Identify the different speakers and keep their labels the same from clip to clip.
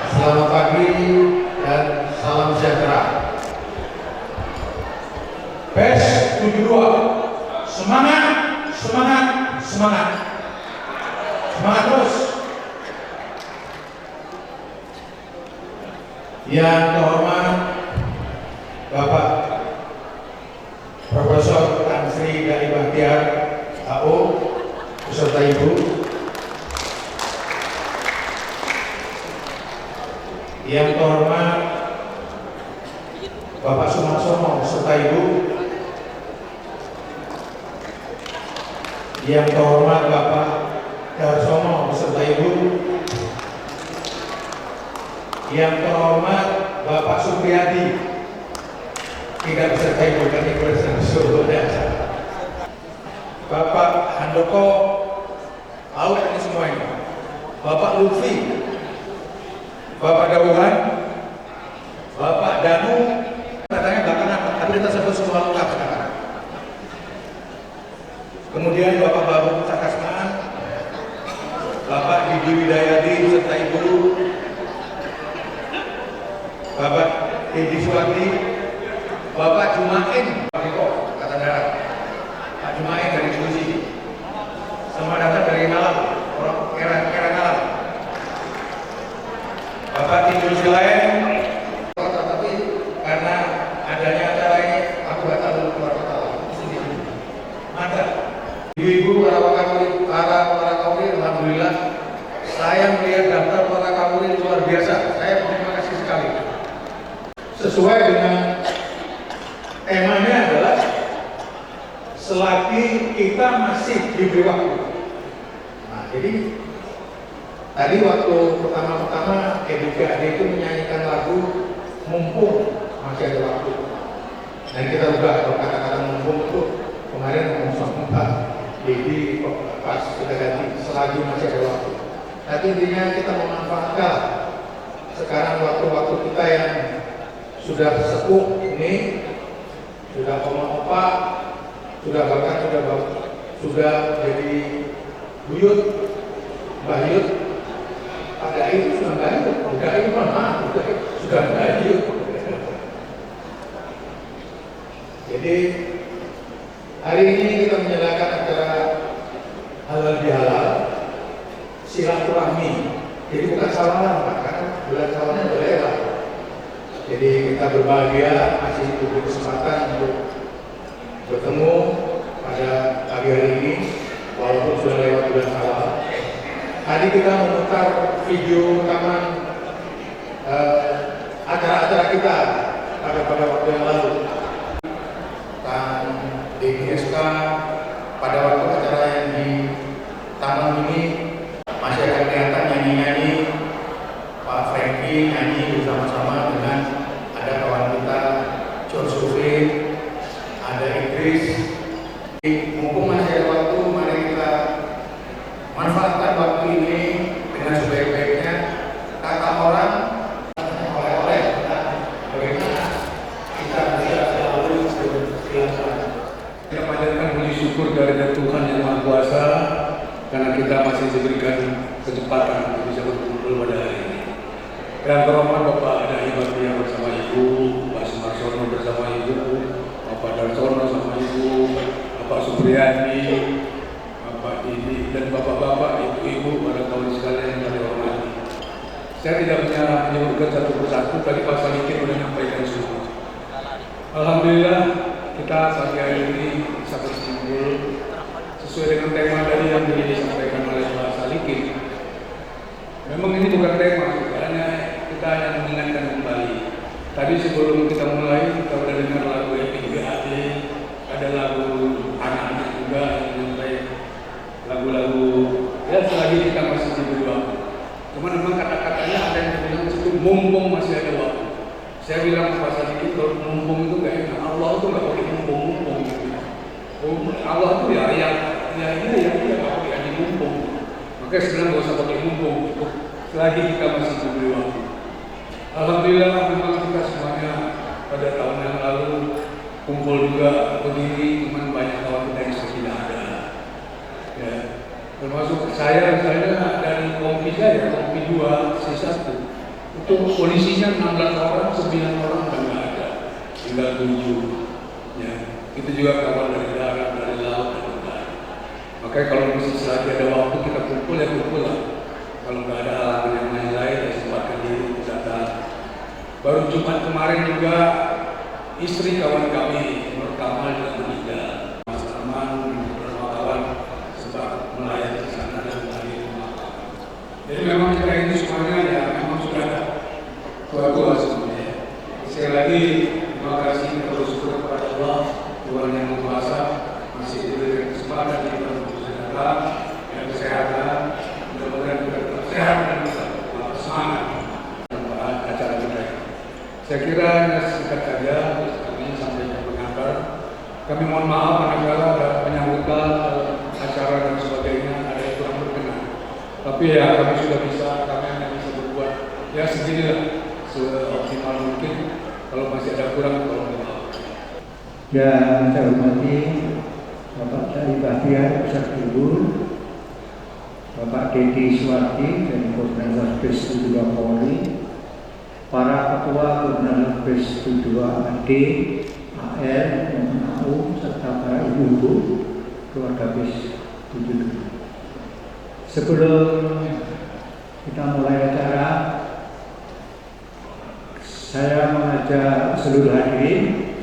Speaker 1: Selamat pagi dan salam sejahtera. PES 72. Semangat, semangat, semangat. Semangat terus. Yang terhormat Bapak Profesor Tan Sri Dai Bahtiar AO beserta Ibu, yang terhormat Bapak Sumarsono beserta Ibu, yang terhormat Bapak Darsono beserta Ibu, yang terhormat Bapak Supriyadi tidak beserta Ibu kan Ibu seluruh acara, Bapak Handoko out ini semua ini, Bapak Lutfi, Bapak Dawuhan, Bapak Danu, katanya belakangan, tapi kita sebut semua lengkap sekarang. Kemudian Bapak Babu Cakasmaan, Bapak Didi Widayadi beserta Ibu, Bapak Edi Suwati, Bapak Jumain, Pak Eko, kata darat, Pak Jumain dari Susi, sama datang dari Malang, orang kira Malang, Bapak Timbul Silain, tapi karena adanya acara ini, aku batal dulu keluar kota lagi, sini, mantap. Ibu-ibu, para kawin, alhamdulillah, saya melihat daftar para kawin luar biasa. Saya terima kasih sekali. Sesuai dengan temanya adalah selagi kita masih diberi waktu. Nah, jadi tadi waktu pertama-tama EBKD itu menyanyikan lagu mumpung masih ada waktu. Dan kita ubah kata-kata mumpung itu kemarin ngomong sama Pak Dedi pas kita ganti selagi masih ada waktu. Tapi intinya kita memanfaatkan sekarang waktu-waktu kita yang sudah sepuh ini, sudah opa, sudah bahkan sudah jadi buyut, Mbah Yud, pada itu sudah nggak yud, udah itu mana, sudah nggak yud. Jadi hari ini kita menjalankan acara halal bihalal, silaturahmi. Jadi bukan salaman, Pak, karena bulan Sawannya boleh lah. Jadi kita berbahagia masih diberi kesempatan untuk bertemu pada pagi hari ini, walaupun sudah lewat bulan Syawal. Tadi kita memutar video rekaman acara-acara kita pada waktu yang lalu. Dan di GSK pada waktu acara yang di Taman ini masih ada kelihatan nyanyi-nyanyi, Pak Franky nyanyi bersama-sama dengan ada kawan kita George Sufri, ada Idris. Mumpung masih ada waktu, mari kita manfaatkan waktu ini dengan sebaik-baiknya. Kata orang oleh-oleh, bagaimana kita bisa selalu bersilaturahmi.
Speaker 2: Kita panjatkan puji syukur dari Tuhan Yang Maha Kuasa karena kita masih diberikan kesempatan untuk bisa berkumpul pada hari ini. Dan terhormat Bapak Dai Bahtiar bersama Ibu, Pak Sumarsono bersama Ibu, Bapak Darsono sama Ibu, Bapak Supriyadi, Bapak Didi, dan Bapak-bapak, Ibu-ibu, pada kawan sekalian yang kami hormati. Saya tidak menyebutkan satu persatu, tadi Pak Sadikin sudah menyampaikan semua. Alhamdulillah kita pagi hari ini bisa berkumpul sesuai dengan tema tadi yang disampaikan oleh Pak Sadikin. Memang ini bukan tema, karena kita hanya mengingatkan kembali. Tadi sebelum kita mulai, kita sudah dengar lagu EBKD, ada lagu anak-anak juga yang menyampaikan lagu-lagu. Ya selagi kita masih diberi waktu. Cuma memang kata-katanya ada yang bilang itu mumpung masih ada waktu. Saya bilang Pak Sadikin kalau mumpung itu nggak enak. Allah itu nggak pakai mumpung. Allah itu ya nggak pakai mumpung. Makanya sebenarnya nggak usah pakai mumpung. Selagi kita masih diberi waktu. Alhamdulillah memang kita semuanya pada tahun yang lalu kumpul juga begini, cuman banyak kawan kita yang sudah tidak ada. Ya, termasuk saya misalnya dari kompi 2 C1 itu Untuk polisinya 16 orang, 9 orang udah nggak ada, tinggal 7. Ya, itu juga kawan dari darat, dari laut, dan udara. Makanya kalau masih lagi ada waktu kita kumpul ya kumpul lah. Kalau nggak ada halangan yang lain-lain, ya sempatkan diri datang. Baru Jumat kemarin juga istri kawan kami Nur Kamal juga meninggal. Mas Arman beberapa kawan sempat melayani di sana dan menghadiri pemakaman. Jadi memang kita ini semuanya ya memang sudah tua-tua semuanya. Sekali lagi terima kasih dan bersyukur kepada Allah Tuhan yang Maha Kuasa masih diberikan kesempatan di bulan Ramadan dan kesehatan. Mudah-mudahan kita tetap sehat dan tetap semangat dalam acara kita. Saya kira singkat saja kami sampai ke pengantar. Kami mohon maaf manakala ada penyambutan acara dan sebagainya ada yang kurang berkenan. Tapi ya kami sudah bisa, kami hanya bisa berbuat ya seginilah seoptimal mungkin. Kalau masih ada kurang, tolong maaf.
Speaker 3: Yang saya hormati Bapak Dari Bahtiar, Pusat Guru, Bapak Dedi Suwardi dan Koordinator BES 72 Polri, para ketua Koordinator BES 72 AD, AR, dan AU, serta para ibu-ibu keluarga BES 72. Sebelum kita mulai acara, saya mengajak seluruh hadirin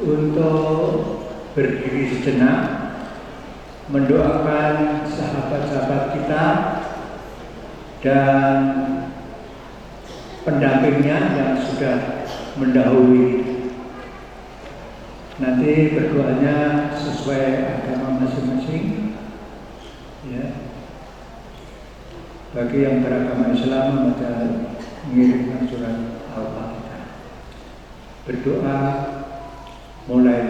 Speaker 3: untuk berdiri sejenak, mendoakan sahabat-sahabat kita dan pendampingnya yang sudah mendahului. Nanti berdoanya sesuai agama masing-masing. Ya. Bagi yang beragama Islam membaca mengirimkan surat Al-Fatihah. Berdoa mulai.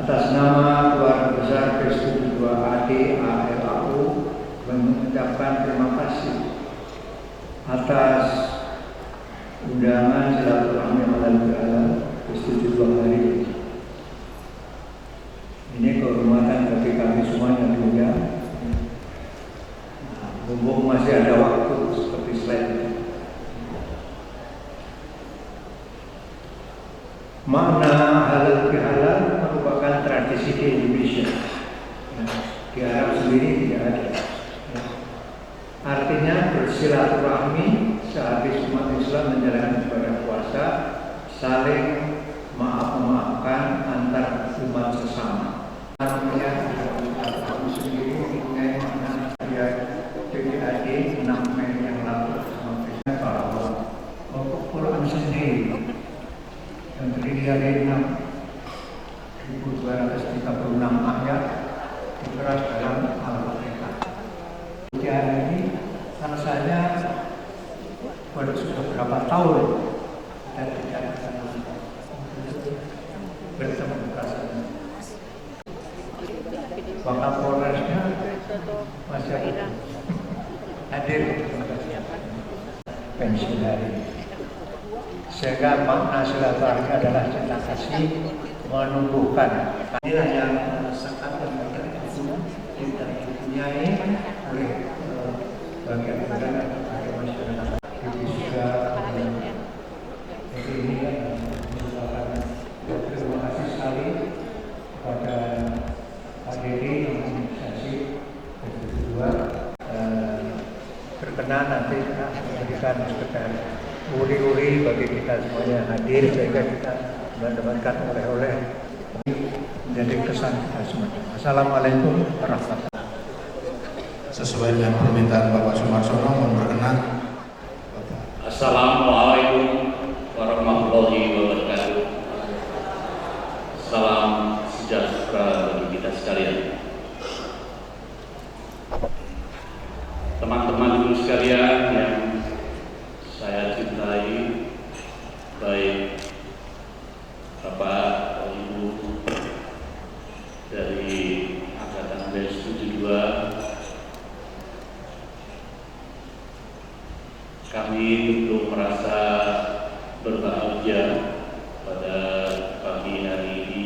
Speaker 3: Atas nama keluarga besar BES 72 AD ALAU mengucapkan terima kasih atas undangan silaturahmi malam BES 72 hari ini. Ini kehormatan bagi kami semua yang diundang. Mumpung masih ada waktu seperti slide ini. Makna halal bihalal merupakan tradisi di Indonesia. Di Arab sendiri tidak ada. Artinya bersilaturahmi sehabis umat Islam menjalankan ibadah puasa, saling maaf-memaafkan antar umat sesama. Artinya kami sendiri punya makna dia PDAD 6 Mei yang lalu sampaikan bahwa pokok Quran sendiri yang terdiri dari 6.236 ayat dikeras dalam Al-Fatihah. Ujian ini rasanya sudah berapa tahun dan tidak bertemu rasanya. Maka Polresnya masih hadir pensiun hari ini. Sehingga makna silaturahmi adalah cinta kasih menumbuhkan. Inilah yang sangat penting kita dipunyai oleh bagian bagian dari masyarakat. Jadi juga ini merupakan terima kasih sekali kepada Pak Dedi yang menginisiasi kedua berkenan nanti memberikan sekedar uri-uri bagi kita semuanya hadir sehingga kita mendapatkan oleh-oleh menjadi kesan kita semua. Assalamualaikum warahmatullahi wabarakatuh.
Speaker 1: Sesuai dengan permintaan Bapak Sumarsono, mohon berkenan.
Speaker 4: Assalamualaikum warahmatullahi wabarakatuh. Salam sejahtera bagi kita sekalian. Teman-teman guru sekalian yang saya cintai, baik Bapak, Ibu dari Angkatan BES 72, kami tentu merasa berbahagia pada pagi hari ini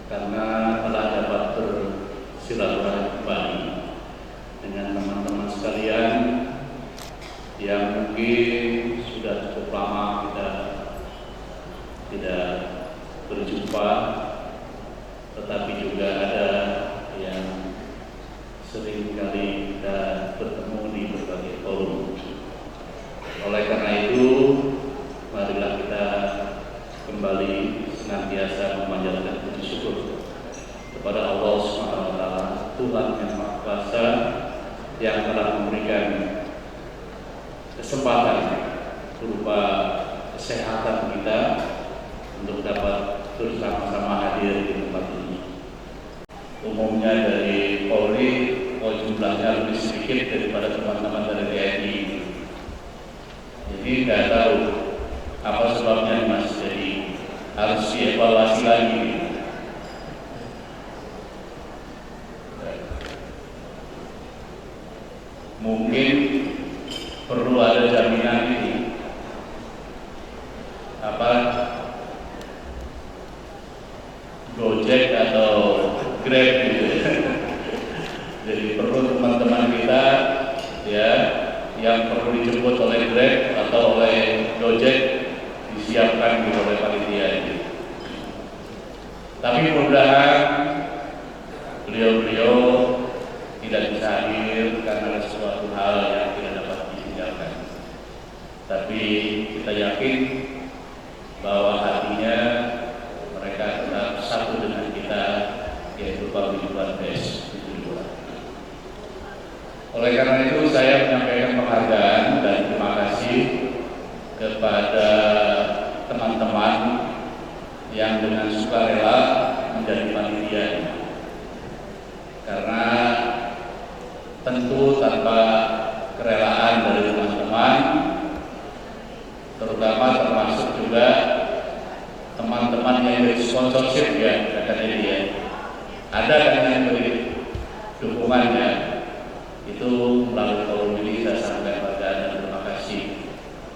Speaker 4: karena telah dapat bersilaturahmi kembali dengan teman-teman sekalian yang mungkin sudah cukup lama kita tidak berjumpa, tetapi juga ada yang sering kali kita bertemu di berbagai forum. Oleh karena itu, marilah kita kembali senantiasa memanjatkan puji syukur kepada Allah Subhanahu wa taala, Tuhan yang Maha Kuasa, yang telah memberikan kesempatan berupa kesehatan kita untuk dapat bersama-sama hadir di tempat ini. Umumnya dari Polri, jumlahnya lebih sedikit daripada teman-teman dari TNI. Jadi nggak tahu apa sebabnya, Mas. Jadi harus dievaluasi lagi. Mungkin perlu ada jaminan ini Gojek atau Grab gitu. Jadi perlu teman-teman kita ya yang perlu dijemput oleh Grab atau oleh Gojek disiapkan gitu oleh panitia ini. Tapi mudah-mudahan beliau-beliau tidak bisa hadir karena ada sesuatu hal yang tidak dapat dihindarkan. Tapi kita yakin bahwa hatinya mereka tetap satu dengan kita, yaitu Paguyuban BES 72. Oleh karena itu saya menyampaikan penghargaan dan terima kasih kepada teman-teman yang dengan sukarela menjadi panitia ini. Karena tentu tanpa kerelaan dari teman-teman, terutama termasuk juga teman-teman yang dari sponsorship ya, katanya dia ada kan yang beri dukungannya, itu melalui forum ini kita sampaikan penghargaan dan terima kasih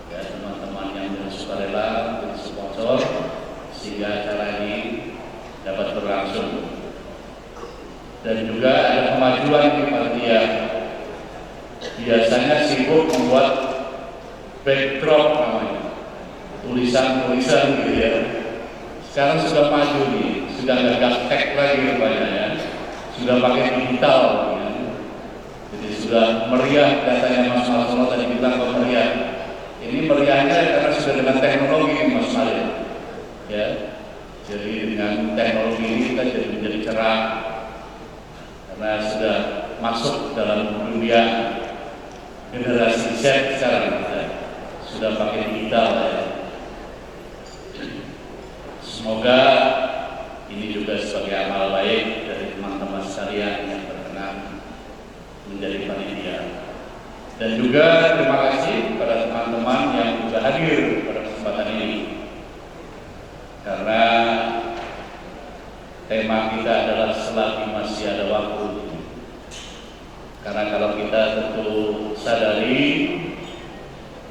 Speaker 4: ya teman-teman yang dengan sukarela menjadi sponsor sehingga acara ini dapat berlangsung. Dan juga ada kemajuan di panitia, biasanya sibuk membuat backdrop namanya, tulisan-tulisan gitu ya. Sekarang sudah maju nih, sudah nggak gaptek lagi rupanya ya, sudah pakai digital ya. Jadi sudah meriah, katanya Mas Marsono tadi bilang kok meriah. Ini meriahnya karena sudah dengan teknologi Mas Maria ya. Jadi dengan teknologi ini kita jadi menjadi cerah karena sudah masuk dalam dunia generasi Z sekarang kita sudah pakai digital ya. Semoga ini juga sebagai amal baik dari teman-teman sekalian yang berkenan menjadi panitia. Dan juga terima kasih kepada teman-teman yang juga hadir pada kesempatan ini. Karena tema kita adalah selagi masih ada waktu. Karena kalau kita tentu sadari,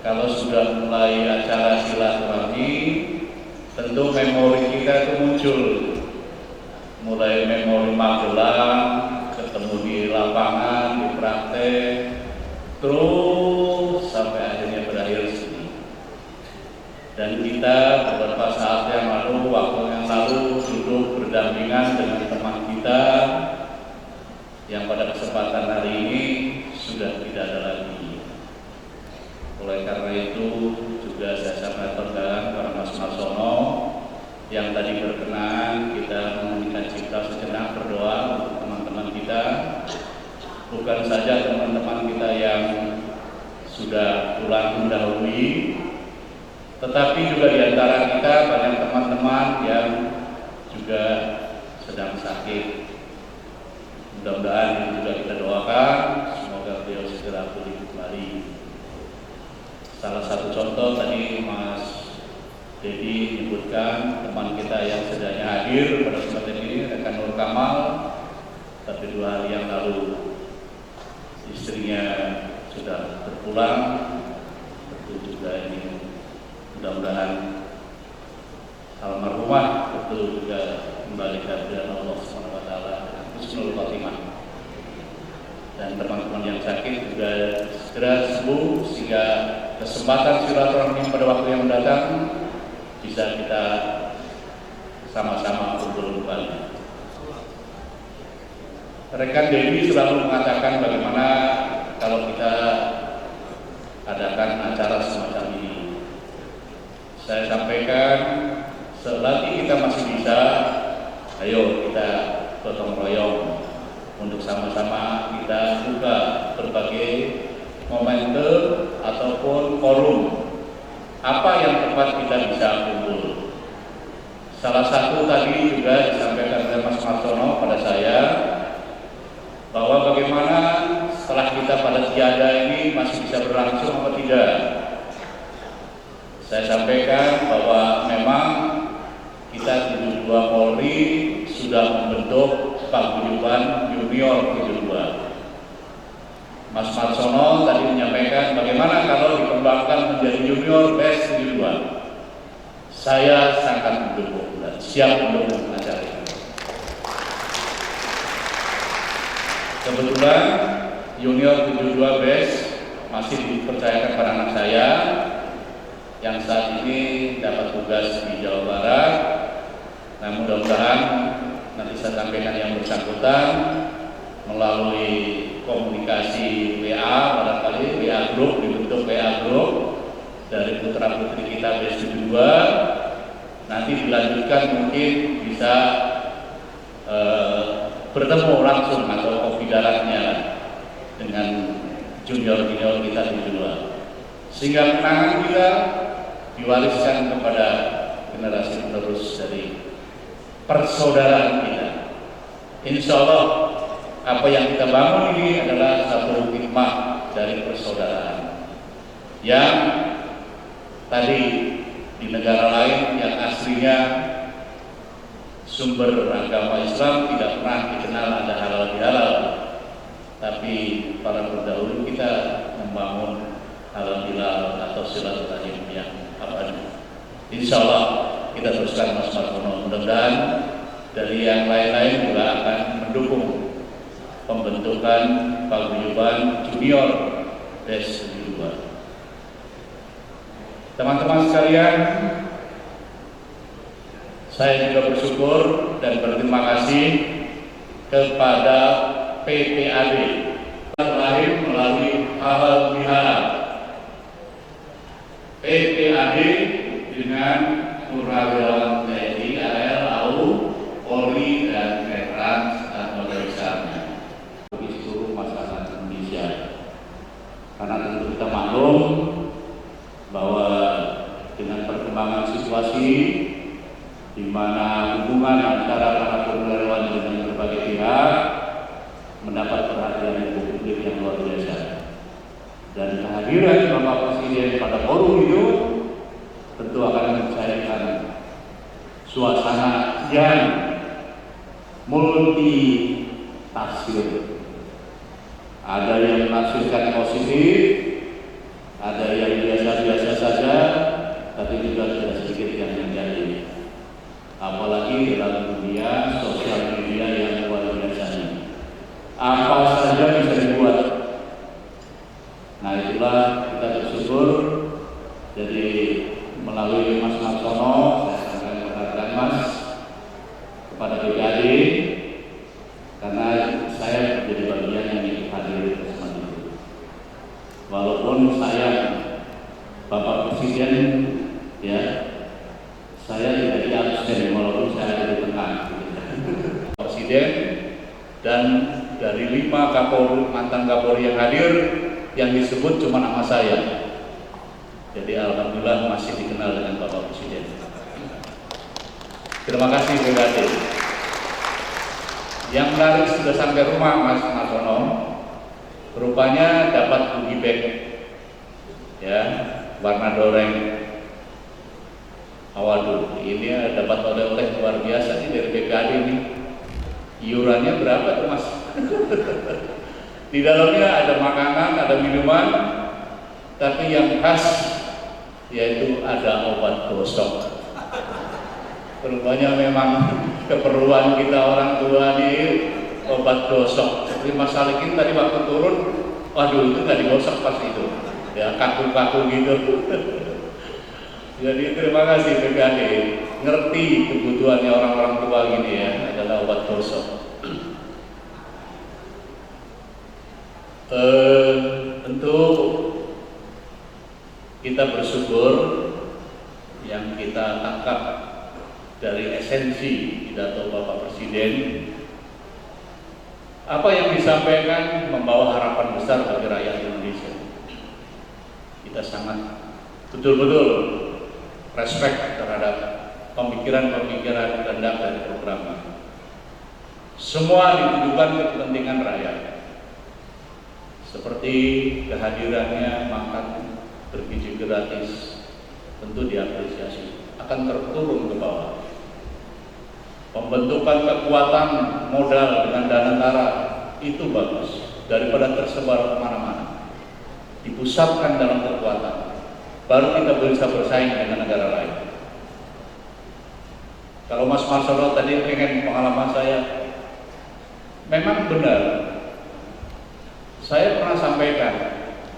Speaker 4: kalau sudah mulai acara silaturahmi, tentu memori kita itu muncul, mulai memori Magelang, ketemu di lapangan, di praktek, terus sampai akhirnya berakhir di sini. Dan kita beberapa saat yang lalu, waktu yang lalu duduk berdampingan dengan teman kita yang pada kesempatan hari ini sudah tidak ada lagi. Oleh karena itu yang tadi berkenan kita memohonkan cipta sejenak berdoa untuk teman-teman kita, bukan saja teman-teman kita yang sudah pulang mendahului, tetapi juga di antara kita banyak teman-teman yang juga sedang sakit. Mudah-mudahan ini juga kita doakan, semoga beliau segera pulih kembali. Salah satu contoh tadi Mas Dedi menyebutkan teman kita yang sedianya hadir pada kesempatan ini, rekan Nur Kamal, tapi 2 hari yang lalu istrinya sudah berpulang. Tentu juga ini mudah-mudahan almarhumah betul juga kembali kepada Allah SWT dengan husnul khotimah, dan teman-teman yang sakit juga segera sembuh sehingga kesempatan silaturahmi pada waktu yang mendatang bisa kita sama-sama kumpul kembali. Rekan Dewi selalu mengatakan bagaimana kalau kita adakan acara semacam ini. Saya sampaikan, selagi kita masih bisa, ayo kita gotong royong untuk sama-sama kita buka berbagai momentum ataupun forum apa yang tempat kita bisa kumpul. Salah satu tadi juga disampaikan oleh Mas Martono pada saya, bahwa bagaimana setelah kita pada tiada ini masih bisa berlangsung atau tidak. Saya sampaikan bahwa memang kita 72 Polri sudah membentuk paguyuban junior 72. Mas Marsono tadi menyampaikan bagaimana kalau dikembangkan menjadi junior best 72. Saya sangat mendukung dan siap mendukung acara ini. Kebetulan junior 72 best masih dipercayakan pada anak saya yang saat ini dapat tugas di Jawa Barat. Nah, mudah-mudahan nanti saya sampaikan yang bersangkutan melalui komunikasi WA, barangkali WA Group, dibentuk WA Group dari putra-putri kita B72, nanti dilanjutkan mungkin bisa bertemu langsung atau kopi daratnya dengan junior-junior kita di luar, sehingga kenangan kita diwariskan kepada generasi penerus dari persaudaraan kita. Insya Allah apa yang kita bangun ini adalah satu hikmah dari persaudaraan yang tadi di negara lain yang aslinya sumber agama Islam tidak pernah dikenal ada halal bihalal, tapi para pendahulu kita membangun halal bihalal atau silaturahim yang abadi. Insya Allah kita teruskan Mas Martono, mudah-mudahan dari yang lain-lain juga akan mendukung pembentukan paguyuban junior BES 72. Teman-teman sekalian, saya juga bersyukur dan berterima kasih kepada PPAD lahir melalui halal bihalal. PPAD dengan Purnawirawan TNI, AL, AU, Polri, dan Metrans atau besarnya bagi seluruh masyarakat Indonesia. Karena tentu kita maklum bahwa dengan perkembangan situasi di mana hubungan antara para purnawirawan dengan berbagai pihak mendapat perhatian publik yang luar biasa, dan kehadiran Bapak Presiden pada forum itu tentu akan mencairkan suasana yang multi tafsir. Ada yang menafsirkan positif, ada yang biasa-biasa saja, tapi juga tidak sedikit yang negatif. Apalagi dalam dunia sosial media yang luar biasa ini, apa saja bisa dibuat. Nah, itulah kita bersyukur. Jadi melalui Mas Martono, saya akan mengatakan Mas kepada PPAD, karena saya menjadi bagian yang hadir di kesempatan itu. Walaupun saya Bapak Presiden, ya, saya tidak absen Kapolri, mantan Kapolri yang hadir, yang disebut cuma nama saya. Jadi alhamdulillah masih dikenal dengan Bapak Presiden. Terima kasih Brigade. Yang menarik sudah sampai rumah Mas Marsono, rupanya dapat goodie bag, ya, warna doreng. Waduh, ini dapat oleh-oleh luar biasa nih dari BKD ini. Iurannya berapa tuh Mas? Di dalamnya ada makanan, ada minuman, tapi yang khas yaitu ada obat gosok. Rupanya memang keperluan kita orang tua di obat gosok. Seperti Mas Salikin tadi waktu turun, waduh itu nggak digosok pas itu, ya kaku-kaku gitu. Jadi terima kasih BKD, ngerti kebutuhannya orang-orang tua gini ya, adalah obat gosok. Tentu kita bersyukur yang kita tangkap dari esensi pidato Bapak Presiden. Apa yang disampaikan membawa harapan besar bagi rakyat Indonesia. Kita sangat betul-betul respect terhadap pemikiran-pemikiran kehendak dari program. Semua ditujukan ke kepentingan rakyat. Seperti kehadirannya makan bergizi gratis, tentu diapresiasi, akan terturun ke bawah. Pembentukan kekuatan modal dengan dana negara itu bagus, daripada tersebar kemana-mana. Dipusatkan dalam kekuatan, baru kita bisa bersaing dengan negara lain. Kalau Mas Marsono tadi pengen pengalaman saya, memang benar. Saya pernah sampaikan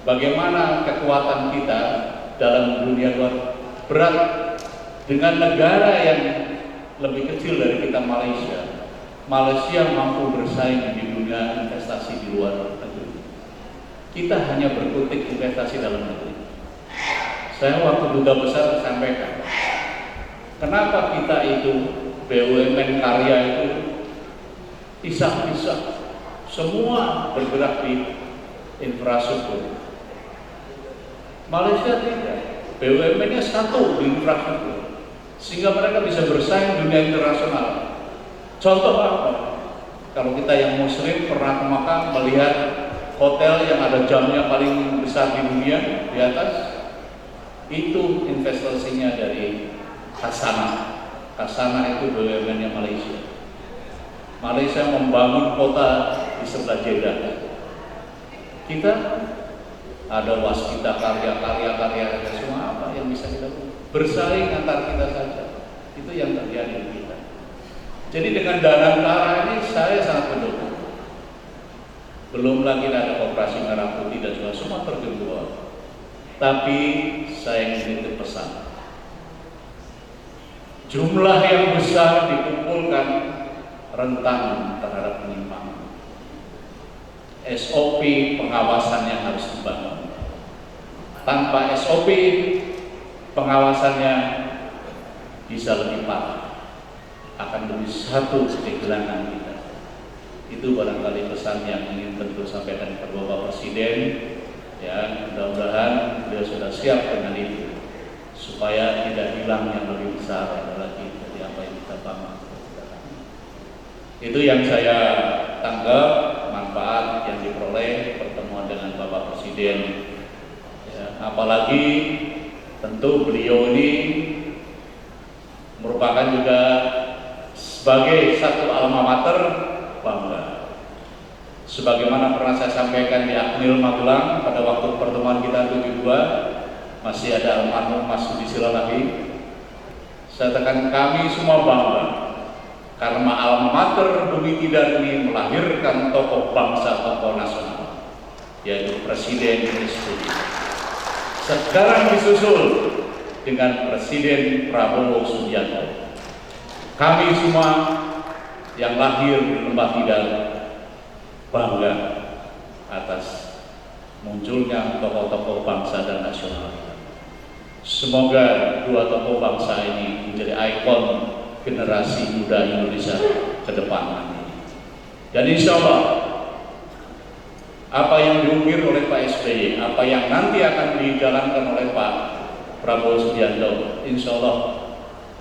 Speaker 4: bagaimana kekuatan kita dalam dunia luar berat dengan negara yang lebih kecil dari kita, Malaysia. Malaysia mampu bersaing di dunia investasi di luar negeri. Kita hanya berkutik investasi dalam negeri. Saya waktu duta besar sampaikan, kenapa kita itu BUMN karya itu pisah-pisah, semua bergerak di infrastruktur. Malaysia tidak, BUMN-nya satu di infrastruktur, sehingga mereka bisa bersaing dunia internasional. Contoh apa? Kalau kita yang Muslim pernah ke Makkah melihat hotel yang ada jamnya paling besar di dunia di atas, itu investasinya dari Hasanah. Hasanah itu BUMN-nya Malaysia. Malaysia membangun kota di sebelah Jeddah. Kita ada waskita karya semua apa yang bisa kita bersaing antar kita saja. Itu yang terjadi di kita. Jadi dengan dana negara ini saya sangat mendukung. Belum lagi ada Koperasi Merah Putih dan juga semua tergembur. Tapi saya ingin pesan. Jumlah yang besar dikumpulkan rentan terhadap penyimpangan. SOP pengawasannya harus dibangun. Tanpa SOP pengawasannya bisa lebih parah, akan lebih satu kehilangan kita. Itu barangkali pesan yang ingin tentu sampaikan kepada Bapak Presiden. Ya, mudah-mudahan beliau sudah siap dengan itu, supaya tidak hilang yang lebih besar lagi dari apa yang kita bangun. Itu yang saya tangkap manfaat yang diperoleh pertemuan dengan Bapak Presiden. Ya, apalagi tentu beliau ini merupakan juga sebagai satu alma mater bangga. Sebagaimana pernah saya sampaikan di Akmil Magelang pada waktu pertemuan kita 72, masih ada almarhum Mas Sudi Silalahi. Saya tekan kami semua bangga karena alma mater Bumi Tidar ini melahirkan tokoh bangsa, tokoh nasional, yaitu Presiden SBY. Sekarang disusul dengan Presiden Prabowo Subianto. Kami semua yang lahir di Lembah Tidar bangga atas munculnya tokoh-tokoh bangsa dan nasional. Semoga dua tokoh bangsa ini menjadi ikon generasi muda Indonesia ke depan. Dan insya Allah apa yang diukir oleh Pak SBY, apa yang nanti akan dijalankan oleh Pak Prabowo Subianto, insya Allah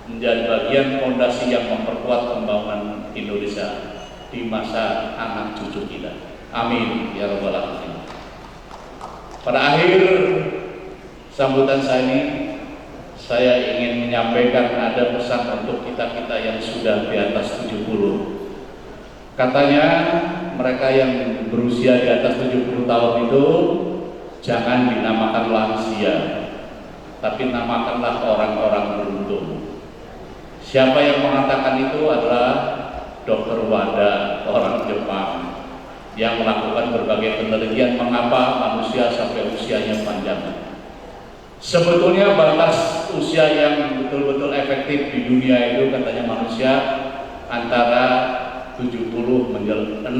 Speaker 4: menjadi bagian fondasi yang memperkuat pembangunan Indonesia di masa anak cucu kita. Amin ya rabbal alamin. Pada akhir sambutan saya ini, saya ingin menyampaikan ada pesan untuk kita-kita yang sudah di atas 70. Katanya mereka yang berusia di atas 70 tahun itu jangan dinamakan lansia, tapi namakanlah orang-orang beruntung. Siapa yang mengatakan itu adalah Dr. Wada, orang Jepang, yang melakukan berbagai penelitian mengapa manusia sampai usianya panjang. Sebetulnya batas usia yang betul-betul efektif di dunia itu katanya manusia antara 60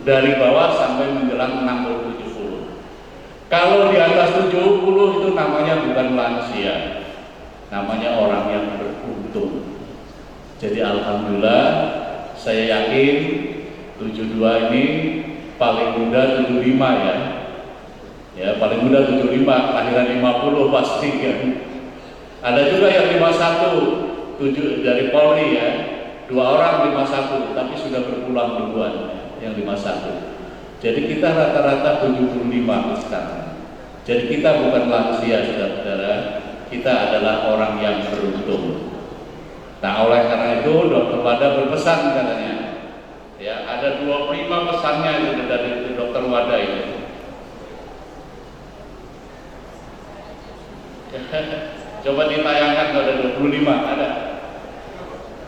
Speaker 4: dari bawah sampai menjelang 60-70. Kalau di atas 70 itu namanya bukan lansia, namanya orang yang beruntung. Jadi alhamdulillah saya yakin 72 ini paling muda 75 ya. Ya paling muda 75, kelahiran 50 pasti kan. Ada juga yang 51 dari Polri ya. 2 orang 51 tapi sudah berpulang duluan yang 51. Jadi kita rata-rata 75 sekarang. Jadi kita bukan lansia saudara-saudara, kita adalah orang yang beruntung. Nah oleh karena itu Dr. Wada berpesan katanya, ya ada 25 pesannya dari Dr. Wada ini. Coba ditayangkan kalau ada 25 ada.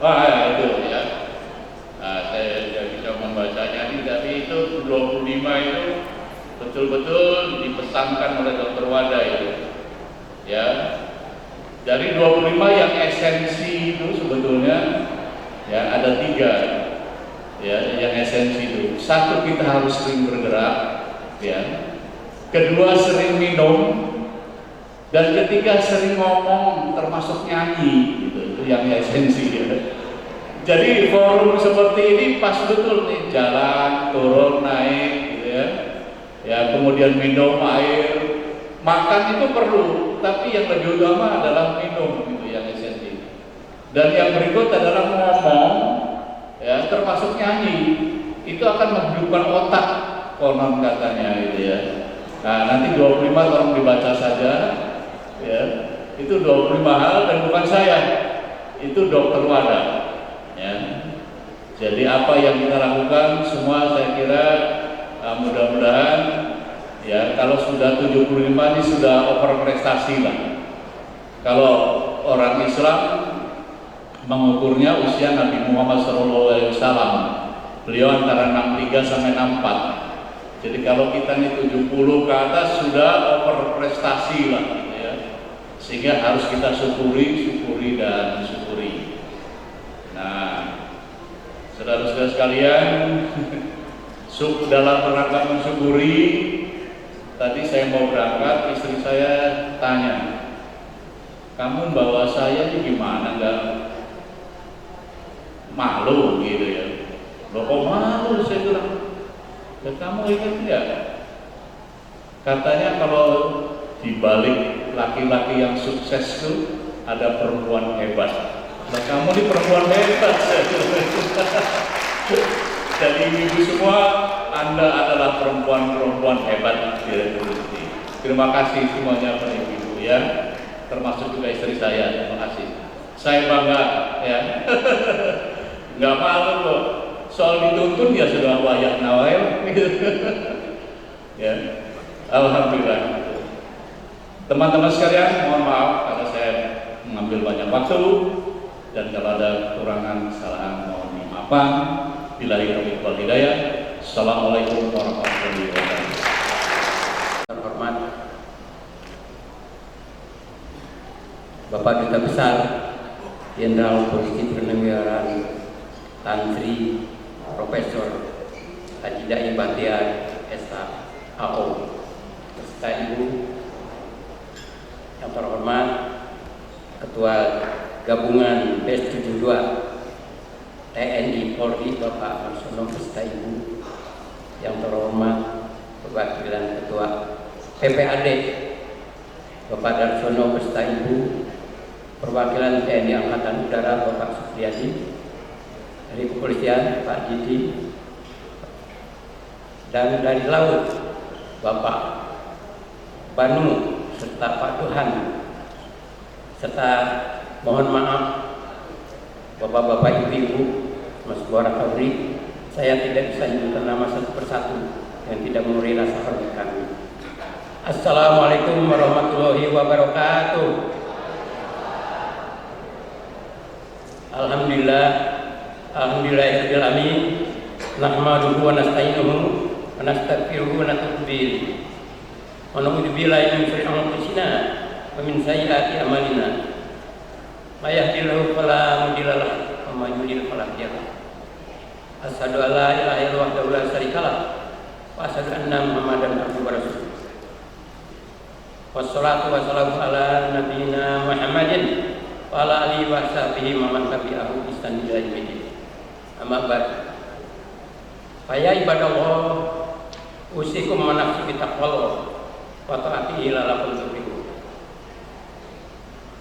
Speaker 4: Wah ya, itu ya. Nah, saya tidak bisa membacanya ini, tapi itu 25 itu betul-betul dipesankan oleh Dr. Wada itu. Ya. Dari 25 yang esensi itu sebetulnya ya ada 3 ya yang esensi itu. 1 kita harus sering bergerak ya. Kedua sering minum, dan ketiga sering ngomong termasuk nyanyi gitu. Itu yang esensi ya. Jadi forum seperti ini pas betul nih, jalan, turun, naik gitu ya. Ya kemudian minum air, makan itu perlu, tapi yang lebih utama adalah minum gitu yang esensi. Dan yang berikut adalah ngomong ya termasuk nyanyi. Itu akan menghidupkan otak konon katanya gitu ya. Nah nanti 25 tolong dibaca saja ya. Itu 25 hal dan bukan saya, itu Dr. Wada ya. Jadi apa yang kita lakukan semua saya kira mudah-mudahan ya kalau sudah 75 ini sudah over prestasi lah. Kalau orang Islam mengukurnya usia Nabi Muhammad SAW, beliau antara 63 sampai 64. Jadi kalau kita ini 70 ke atas sudah over prestasi lah gitu ya. Sehingga harus kita syukuri dan syukuri. Nah, saudara-saudara sekalian, dalam rangka mensyukuri, tadi saya mau berangkat, istri saya tanya, kamu bawa saya ini gimana, nggak malu gitu ya? Loh kok malu? Saya bilang, ya kamu ingat nggak? Katanya kalau di balik laki-laki yang sukses itu ada perempuan hebat. Nah kamu ini perempuan hebat. Jadi ibu semua, Anda adalah perempuan-perempuan hebat di Republik ini. Terima kasih semuanya Pak Ibu ya, termasuk juga istri saya. Terima kasih. Saya bangga ya. Nggak malu loh. Soal dituntun ya sudah wayak nawail. Ya, alhamdulillah. Teman-teman sekalian, mohon maaf karena saya mengambil banyak waktu dan kalau ada kekurangan kesalahan mohon dimaafkan. Billahi taufiq wal hidayah. Assalamualaikum warahmatullahi wabarakatuh.
Speaker 5: Terhormat Bapak Duta Besar Jenderal Polisi Pernegaraan Tantri Profesor Haji Dai Bahtiar SHAO, beserta Ibu yang terhormat Ketua Gabungan BES 72 TNI Polri Bapak Marsono beserta Ibu, yang terhormat perwakilan Ketua PPAD Bapak Darsono beserta Ibu, perwakilan TNI Angkatan Udara Bapak Supriyadi, dari kepolisian Pak Didi, dan dari laut Bapak Banu serta Pak Tuhan, serta mohon maaf Bapak-bapak, Ibu-ibu, Mas Bora Kauri, saya tidak bisa menyebutkan nama satu persatu yang tidak mengurangi rasa hormat kami. Assalamualaikum warahmatullahi wabarakatuh. Alhamdulillahirabbil alamin. Nahmaduhu wa nasta'inuhu wa nastaghfiruhu wa natubu ilaihi. Wa na'udzu billahi min syururi anfusina wa min sayyiati a'malina. May yahdihillahu fala mudilla lahu wa may yudlil fala hadiya lahu. Asyhadu an la ilaha illallah wahdahu la syarika lahu wa asyhadu anna Muhammadan abduhu wa rasuluh. Wassalatu wassalamu ala nabiyyina Muhammadin wa ala alihi wa sahbihi wa man tabi'ahu bi ihsan ila yaumil din. Amma ba'd. Fa ya ibadallah, usikum wa nafsi bi taqwallah wa ta'atihi la'allakum tuflihun.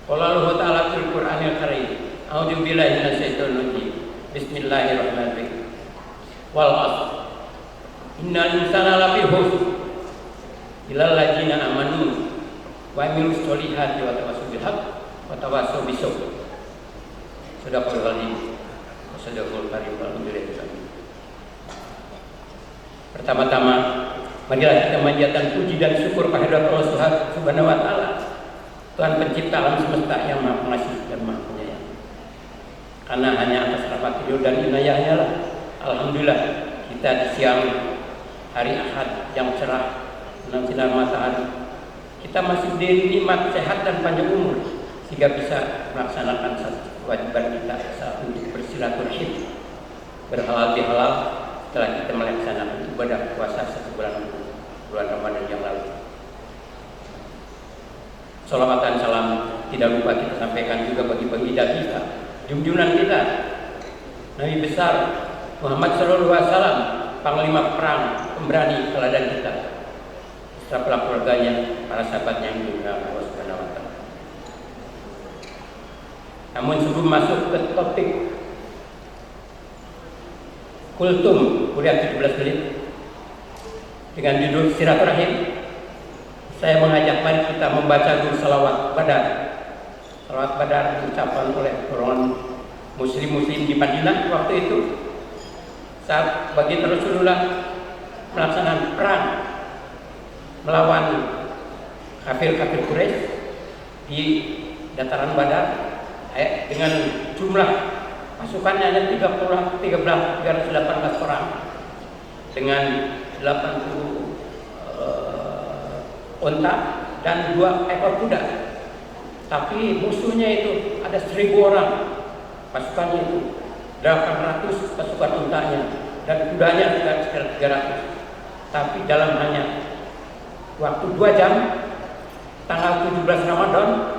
Speaker 5: Qala Allah Ta'ala fil Qur'anil Karim, a'udzu billahi minasyaitonir rajim. Bismillahirrahmanirrahim. Wal 'ashr. Innal insana lafi khusr. Illal ladzina amanu wa 'amilus sholihati wa tawassaw bil haqq wa tawassaw bis sabr. Sadaqallahul azim. Sadaqallahul karim. Alhamdulillah. Pertama-tama, marilah kita manjatkan puji dan syukur kehadirat Allah Subhanahu wa Ta'ala, Tuhan pencipta alam semesta yang Maha Pengasih dan Maha Penyayang. Karena hanya atas rahmat beliau dan inayahnya lah, alhamdulillah, kita di siang hari Ahad yang cerah dengan sinar matahari, kita masih diberi nikmat sehat dan panjang umur, sehingga bisa melaksanakan satu kewajiban kita saat untuk bersilaturahim, berhalal bihalal setelah kita melaksanakan ibadah puasa 1 bulan Ramadan yang lalu. Salawat dan salam tidak lupa kita sampaikan juga bagi baginda kita, junjungan kita, Nabi besar Muhammad sallallahu alaihi wasallam, panglima perang, pemberani teladan kita, serta keluarganya, para sahabatnya yang dimuliakan Allah Subhanahu wa Ta'ala. Namun sebelum masuk ke topik kultum kuliah 17 menit dengan judul silaturahim, saya mengajak mari kita membaca dulu salawat badar. Salawat badar diucapkan oleh golongan muslim-muslim di Madinah waktu itu saat baginda Rasulullah melaksanakan perang melawan kafir-kafir Quraisy di dataran Badar dengan jumlah pasukannya hanya 318 orang dengan 80 unta dan 2 ekor kuda. Tapi musuhnya itu ada 1000 orang, pasukannya itu 800 pasukan untanya dan kudanya juga sekitar 300. Tapi dalam hanya waktu 2 jam, tanggal 17 Ramadan,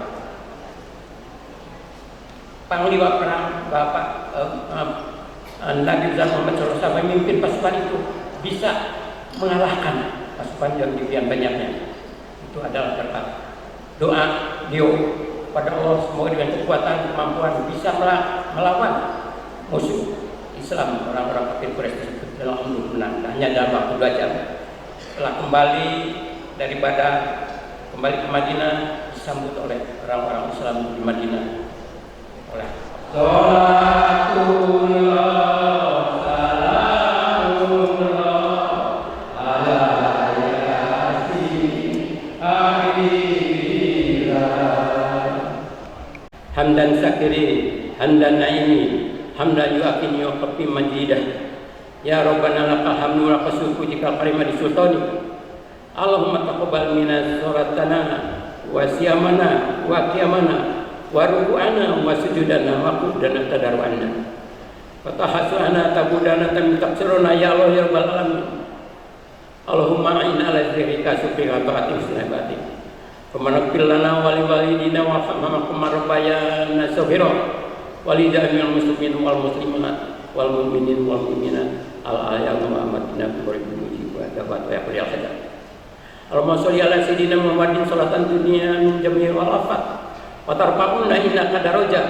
Speaker 5: panglima perang Bapak Nabi Muhammad SAW memimpin pasukan itu bisa mengalahkan pasukan yang demikian banyaknya. Itu adalah berkat doa beliau pada Allah, semoga dengan kekuatan kemampuan bisa melawan musuh Islam, orang-orang kafir Quraisy tersebut dalam umur menang. Hanya dalam waktu 2 jam setelah kembali dari Badar, kembali ke Madinah, disambut oleh orang-orang Islam di Madinah oleh hamdan syakirin, hamdan na'imin, hamdan yu'afini wa qafi majidah. Ya Rabbana lakal hamdu wa lakal syukru jika karimah di sultani. Allahumma taqabbal minna sholatana wa siyamana wa qiyamana wa ruku'ana wa sujudana wa qudana tadarwana wa tahassuana tabudana tamtaksiruna ya Allah ya Rabbal alamin. Allahumma a'inna ala zikrika syukrika ta'atim sinabatik. Famanaqbil lana wali walidina wa fahamakum marbayana saghira walidamil muslimin wal muslimat wal mu'minin wal mu'minat al ayat Muhammadina bi dapat wa yaqul al-hajat. Allahumma sholli ala sayyidina Muhammadin sholatan dunya min jami'il walafat wa tarfa'una innaka darajat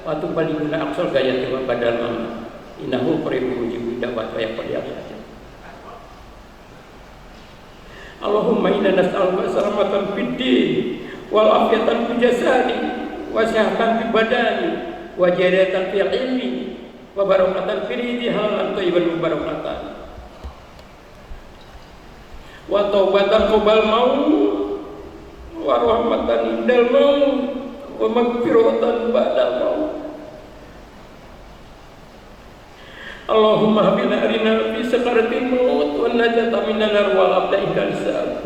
Speaker 5: wa tuballighuna aqsal gayati wa badal mamat innahu qaribun mujibud da'wat wa yaqul al-hajat. Allahumma inna nas'aluka salamatan fid din wal afiyatan fil jasadi wa sihhatan fil badani wa jadatan fil ilmi wa barakatan fil rizqi halalan thayyiban mubarakatan wa taubatan qabal maut wa rahmatan indal maut wa maghfiratan ba'dal maut. Allahumma habina arina fi sakaratil maut wa najata minan nar wal abda indal hisab.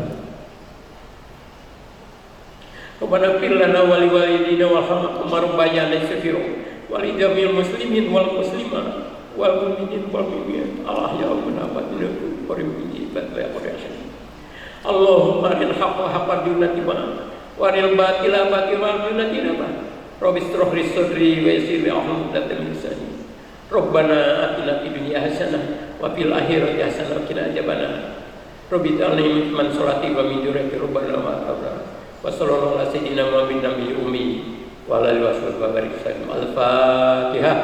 Speaker 5: Rabbana fir lana wa liwalidina warhamhum rabbayana saghira wa li jamil muslimin wal muslimat wal mu'minin wal mu'minat Allah ya rabbana wa innahu qaribun mujibud da'wat. Allahumma aril haqqa haqqan dunatiba wa aril batila batilan dunatiba. Rabbi ishrah li sadri wa yassir li amri min lisani. Rabbana atina fid dunya hasanah wa fil akhirati hasanah wa qina adzabannar. Rabbi ta'allim man sholati wa min durati rabbana wa ta'ala. Wa sallallahu ala sayyidina Muhammadin nabiyyi ummi wa ala alihi wa barik sallam. Al-Fatihah.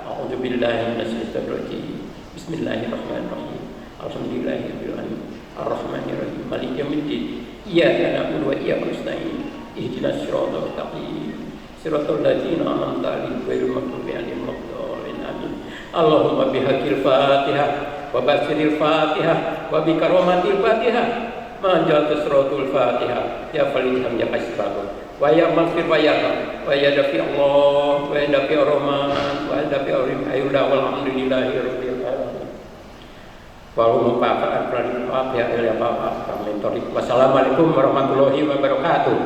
Speaker 5: A'udzu billahi minasy syaithanir rajim. Bismillahirrahmanirrahim. Alhamdulillahirabbil alamin. Ar-Rahmanir-Rahim. Maliki yaumiddin. Iyyaka na'budu wa iyyaka nasta'in. Ihdinas siratal mustaqim. Siratal ladzina an'amta 'alaihim ghairil maghdubi 'alaihim waladdallin. Amin. Allahumma bihaqqil Fatihah wa basiril Fatihah wa bi karamatil Fatihah. Manjal suratul Fatihah ya faliham ya kasbah wa ya maghfir wa ya wa ya dafi Allah wa ya dafi Rahman wa ya dafi Ayyuda walhamdulillahi rabbil alamin. Wallahu ta'ala a'lam ya ila bapak kami tori. Wassalamualaikum warahmatullahi wabarakatuh.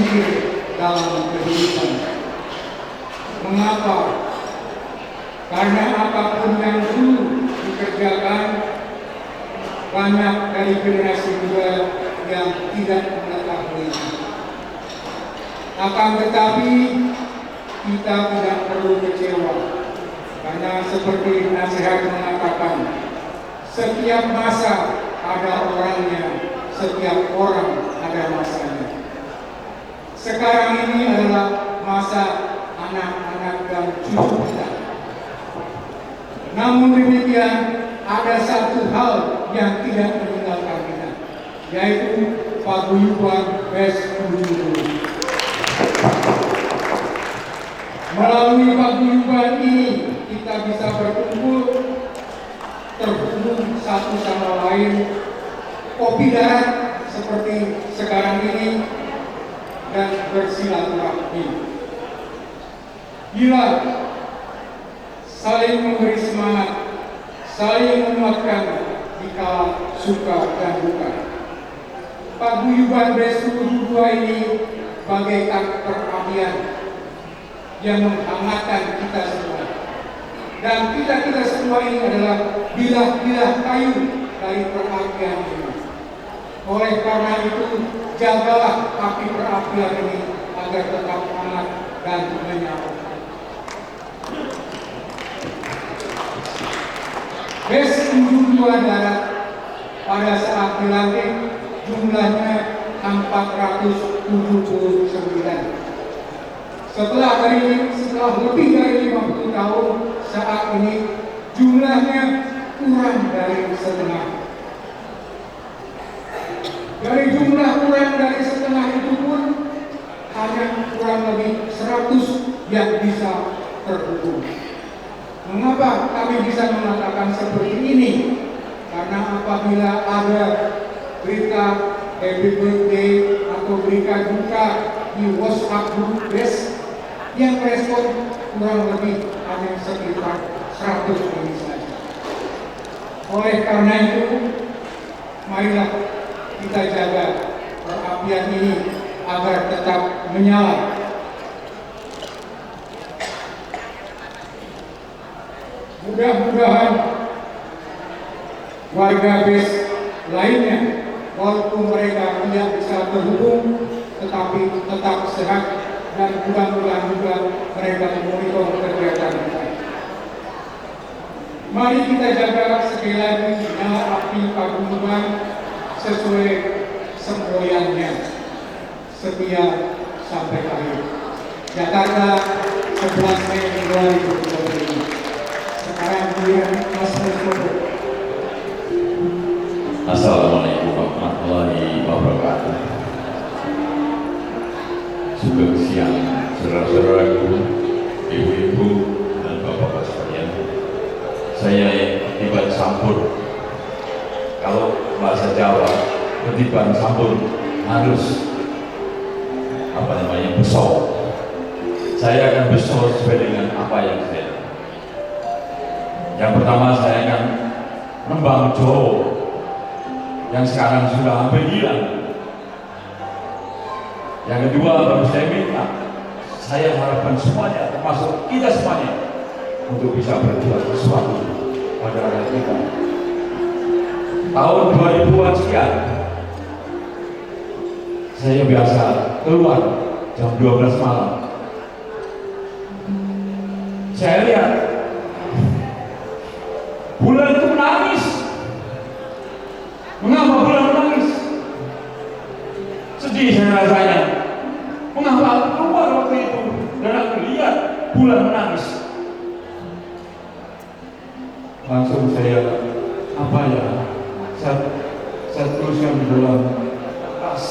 Speaker 6: singkir dalam kehidupan. Mengapa? Karena apapun yang dulu dikerjakan, banyak dari generasi muda yang tidak mengetahuinya. Akan tetapi kita tidak perlu kecewa, karena seperti nasihat mengatakan, setiap masa ada orangnya, setiap orang ada masanya. Sekarang ini adalah masa anak-anak dan cucu kita. Namun demikian, ada satu hal yang tidak meninggalkan kita, yaitu paguyuban BES-77. Melalui paguyuban ini kita bisa berkumpul, terhubung satu sama lain, kopi darat seperti sekarang ini, dan bersilaturahmi. Bila saling memberi semangat, saling menguatkan di kala suka dan duka. Paguyuban BES-77 ini bagaikan perapian yang menghangatkan kita semua. Dan kita semua ini adalah bilah-bilah kayu dari perapian ini. Oleh karena itu, jagalah api perapian ini agar tetap hangat dan menyala. BES-77 darat pada saat dilantik jumlahnya 479. Setelah lebih dari 50 tahun saat ini jumlahnya kurang dari setengah. Dari jumlah kurang dari setengah itu pun hanya kurang lebih 100 yang bisa terhubung. Mengapa kami bisa mengatakan seperti ini? Karena apabila ada berita happy birthday atau berita duka di WhatsApp group BES, yang respon kurang lebih hanya sekitar 100 ini saja. Oleh karena itu, marilah kita jaga perapian ini agar tetap menyala. Mudah-mudahan warga BES lainnya, walaupun mereka tidak bisa terhubung, tetapi tetap sehat, dan mudah-mudahan juga mereka memonitor kegiatan kita. Mari kita jaga sekali lagi nyala api paguyuban sesuai semboyannya, setia sampai akhir. Jakarta, 11 Mei 2020. Sekarang kemudian Mas Mustopo.
Speaker 7: Assalamualaikum warahmatullahi wabarakatuh. Sugeng siang, saudara-saudaraku, ibu-ibu, dan bapak-bapak sekalian. Saya ketiban sampur. Kalau bahasa Jawa, ketiban sampur harus besok. Saya akan besok sesuai dengan apa yang saya. Yang pertama saya akan nembang Jawa yang sekarang sudah hampir hilang. Yang kedua, baru saya minta, saya harapkan semuanya, termasuk kita semuanya, untuk bisa berbuat sesuatu pada rakyat kita. Tahun 2000-an sekian, saya biasa keluar jam 12 malam. Saya lihat bulan itu menangis. Mengapa bulan menangis? Sedih saya rasanya. Mengapa aku keluar waktu itu dan aku lihat bulan menangis? Langsung saya saya tuliskan di dalam kertas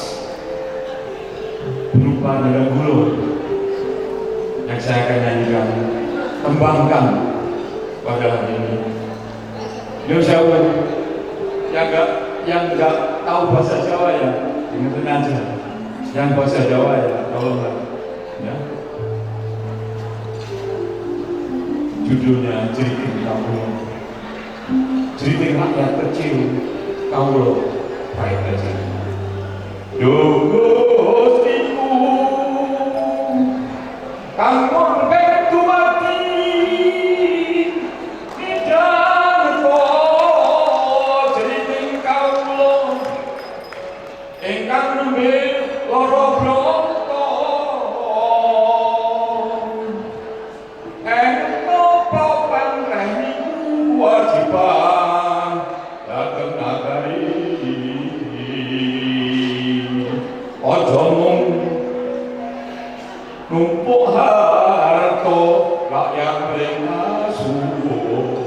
Speaker 7: berupa nada gulung yang saya akan nyanyikan, kembangkan pada hari ini. Dia jawab yang nggak tahu bahasa Jawa ya, ingetin aja. Yang bahasa Jawa ya, tolonglah. Ya. Judulnya Jeriting Kawulo. Jeriting rakyat kecil, Kawulo rakyat kecil. Gustiku kang mongkek dumadi midhanto jeriting kawula ingkang nembe lara brata ento papan niku wajiban dhateng nagari aja mung numpuk harta rakyat asuwung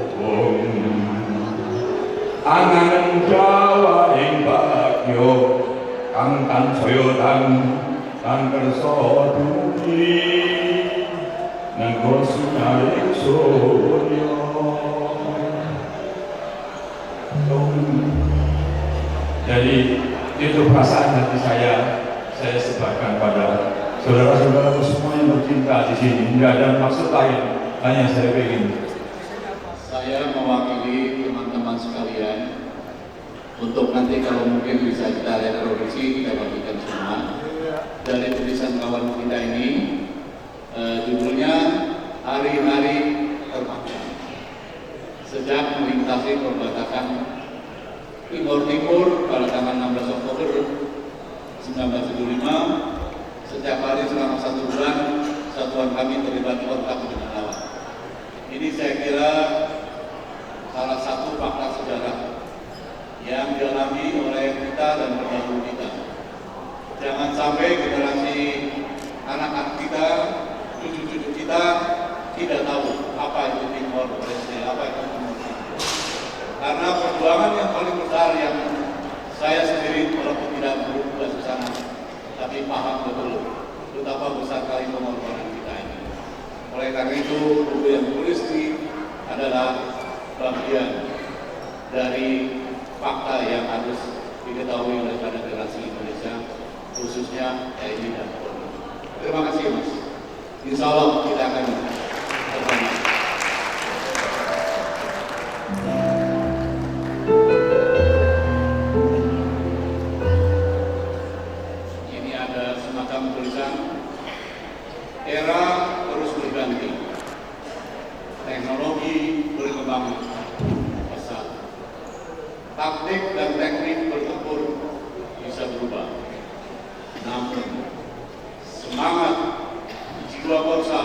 Speaker 7: angangen Jawa ing bagya kang tansaya tan kersa dugi nenggo sinaring surya. Jadi itu perasaan hati saya sebarkan pada saudara-saudara semua yang bercinta di sini. Tidak ada maksud lain, hanya saya ingin.
Speaker 4: Saya mewakili teman-teman sekalian untuk nanti kalau mungkin bisa kita reproduksi, kita bagikan semua dari tulisan kawan kita ini. Judulnya Hari-Hari Terpaksa. Sejak melintasi perbatasan Timur pada tanggal 16 Oktober 1975, setiap hari selama 1 bulan satuan kami terlibat kontak dengan lawan. Ini saya kira salah satu fakta sejarah yang dialami oleh kita dan pendahulu kita. Jangan sampai generasi anak-anak kita, cucu-cucu kita tidak tahu apa itu Timor Leste, apa itu Timor Timur. Karena perjuangan yang paling besar yang saya sendiri walaupun tidak bertugas di sana, tapi paham betul betapa besar kali pengorbanan kita ini. Oleh karena itu, buku yang ditulis ini adalah bagian dari fakta yang harus diketahui oleh generasi Indonesia, khususnya TNI dan Polri. Terima kasih, Mas. Insya Allah kita akan bersama. Ini ada semacam tulisan, era terus berganti, teknologi berkembang pesat, taktik dan teknik bertempur bisa berubah, namun semangat, jiwa korsa,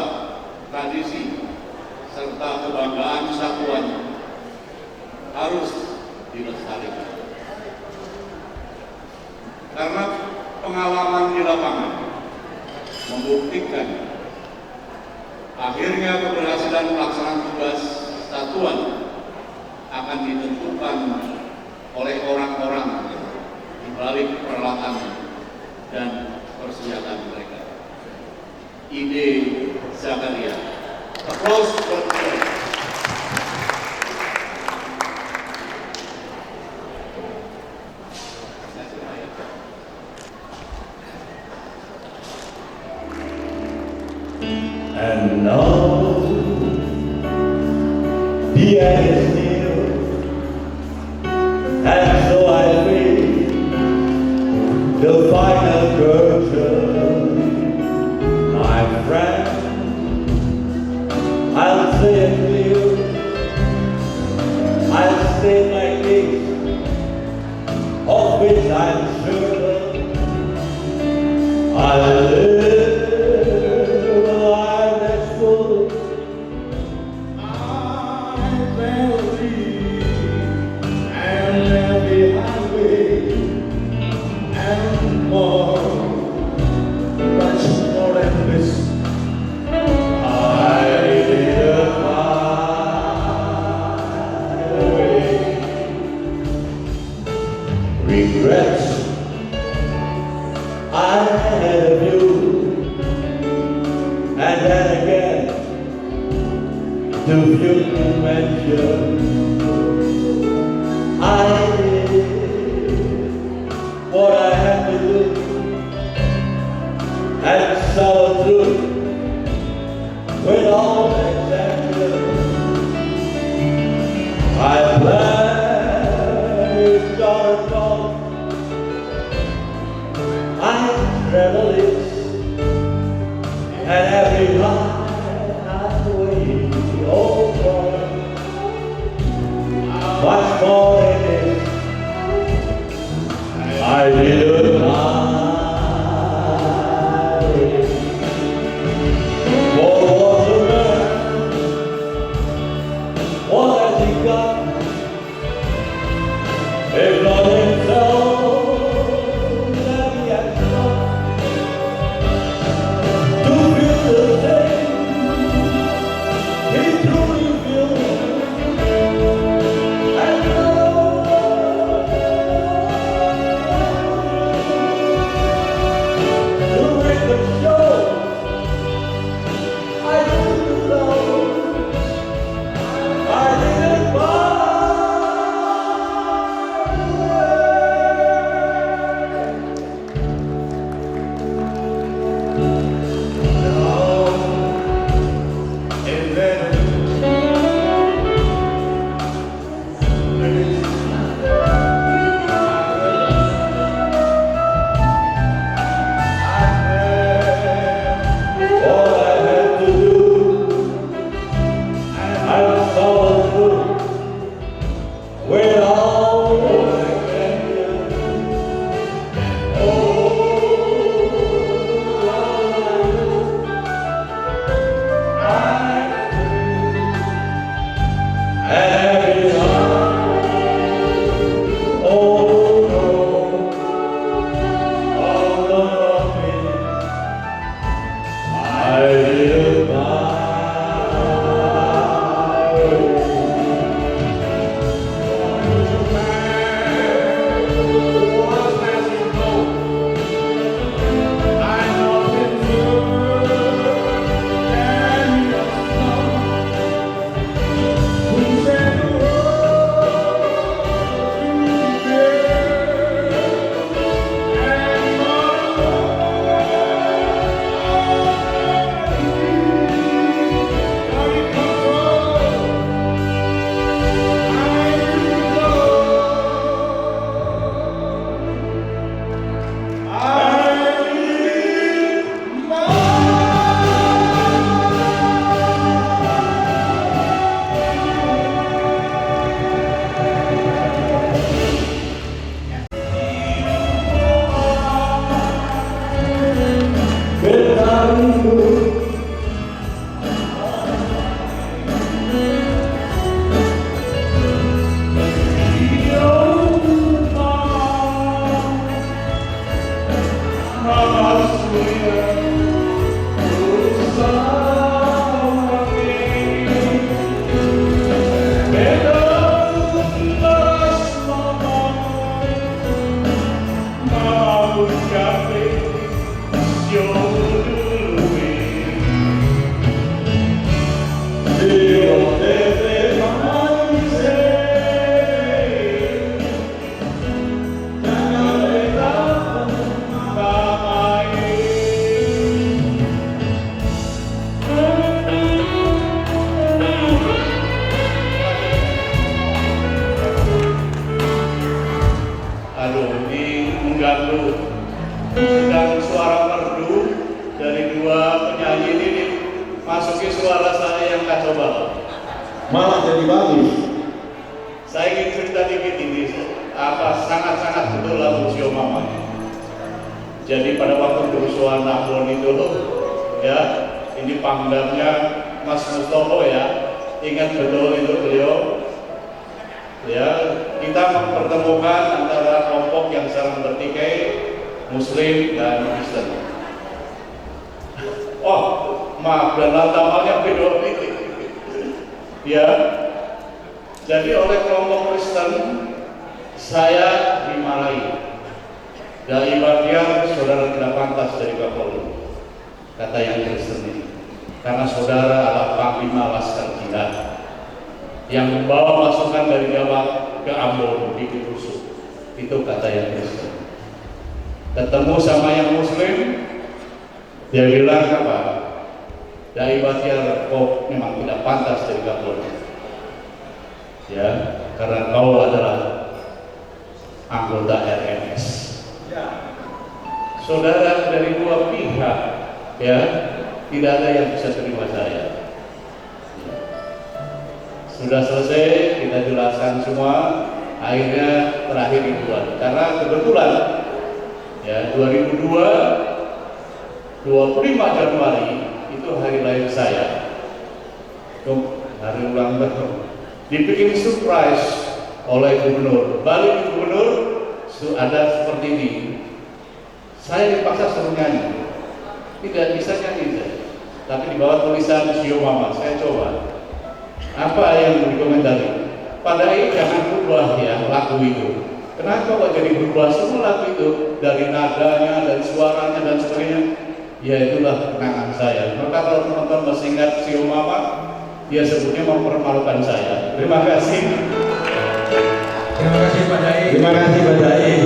Speaker 4: tradisi, serta kebanggaan satuan harus dilestarikan. Karena pengalaman di lapangan membuktikan akhirnya keberhasilan pelaksanaan tugas satuan akan ditentukan oleh orang-orang di balik peralatan dan persenjataan mereka. Ide Zakaria. Applause for the
Speaker 7: And now the end is near, and so I read the final curtain. My friend, I'll say it clear, I'll state my case, of which I'm sure. I'll live a life that's full. I will lead and every highway and more, much more than this. I did my way. Regrets I have you, and then again, too few to mention. I did what I had to do, and saw through with all exception. I planned to start off
Speaker 8: Malah jadi bagus.
Speaker 4: Saya ingin cerita dikit ini, sangat-sangat betul lah musio mama. Jadi pada waktu kerusuhan Naklon itu, ya, ini pangdamnya Mas Mustopo ya, ingat betul itu beliau. Ya, kita mempertemukan antara kelompok yang saling bertikai, Muslim dan Kristen. Oh, maaf dan lantamalnya beda titik. Ya, jadi oleh kelompok Kristen saya dimarahi. Dari bagian saudara tidak pantas dari Kapolri, kata yang Kristen ini, karena saudara adalah Panglima Laskar Jihad yang membawa pasukan dari Jawa ke Ambon di Kusuk. Itu kata yang Kristen. Ketemu sama yang Muslim, dia bilang apa? Dari Batiar, kau memang tidak pantas dari Kapolri, ya, karena kau adalah anggota RNS. Saudara dari dua pihak, ya, tidak ada yang bisa terima saya. Sudah selesai, kita jelaskan semua. Akhirnya terakhir dibuat, karena kebetulan ya 2002 25 Januari itu hari lahir saya, hari ulang tahun. Dibikin surprise oleh gubernur. Balik gubernur ada seperti ini. Saya dipaksa suruh nyanyi, tidak bisa nyanyi saya. tapi di bawah tulisan Sio Mama. Saya coba. Apa yang dikomentari? Pada ini jangan berubah ya lagu itu. Kenapa kok jadi berubah semua lagu itu? Dari nadanya, dari suaranya dan sebagainya. Ya itulah kenangan saya. Maka kalau teman-teman masih ingat Sio Mama, dia sebutnya mempermalukan saya. Terima kasih.
Speaker 2: Terima kasih Pak Dai.
Speaker 8: Terima kasih Pak Dai.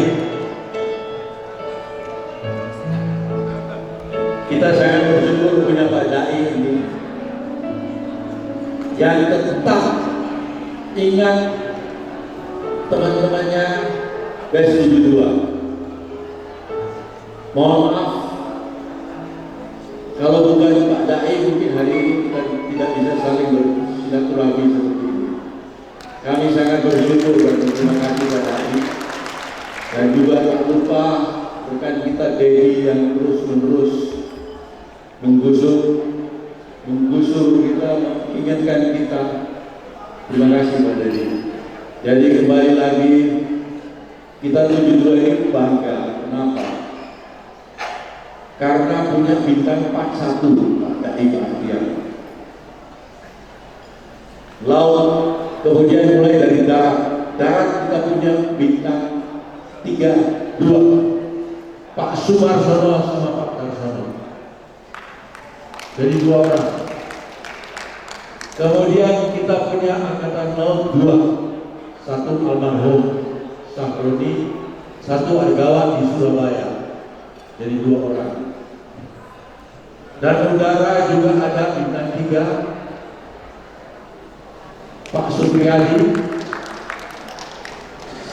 Speaker 8: Kita sangat bersyukur punya Pak Dai ini yang tetap ingat teman-temannya BES 72. Mohon maaf kalau bukan Pak Dai mungkin hari ini kita tidak bisa saling bersilaturahmi seperti ini. Kami sangat bersyukur dan berterima kasih Pak Dai, dan juga tak lupa rekan kita Dedi yang terus-menerus menggusur kita, mengingatkan kita. Terima kasih Pak Dedi. Jadi kembali lagi, kita 72 ini bangga. Kenapa? Karena punya bintang 41 Pak Dai Bahtiar. Laut, kemudian mulai dari darat kita punya bintang 2 Pak Sumarsono sama Pak Darsono. Jadi 2 orang. Kemudian kita punya angkatan laut 2, 1 almarhum Sahroni, 1 Argawan di Surabaya. Jadi 2 orang. Dan udara juga ada bintang 3 Pak Supriyadi,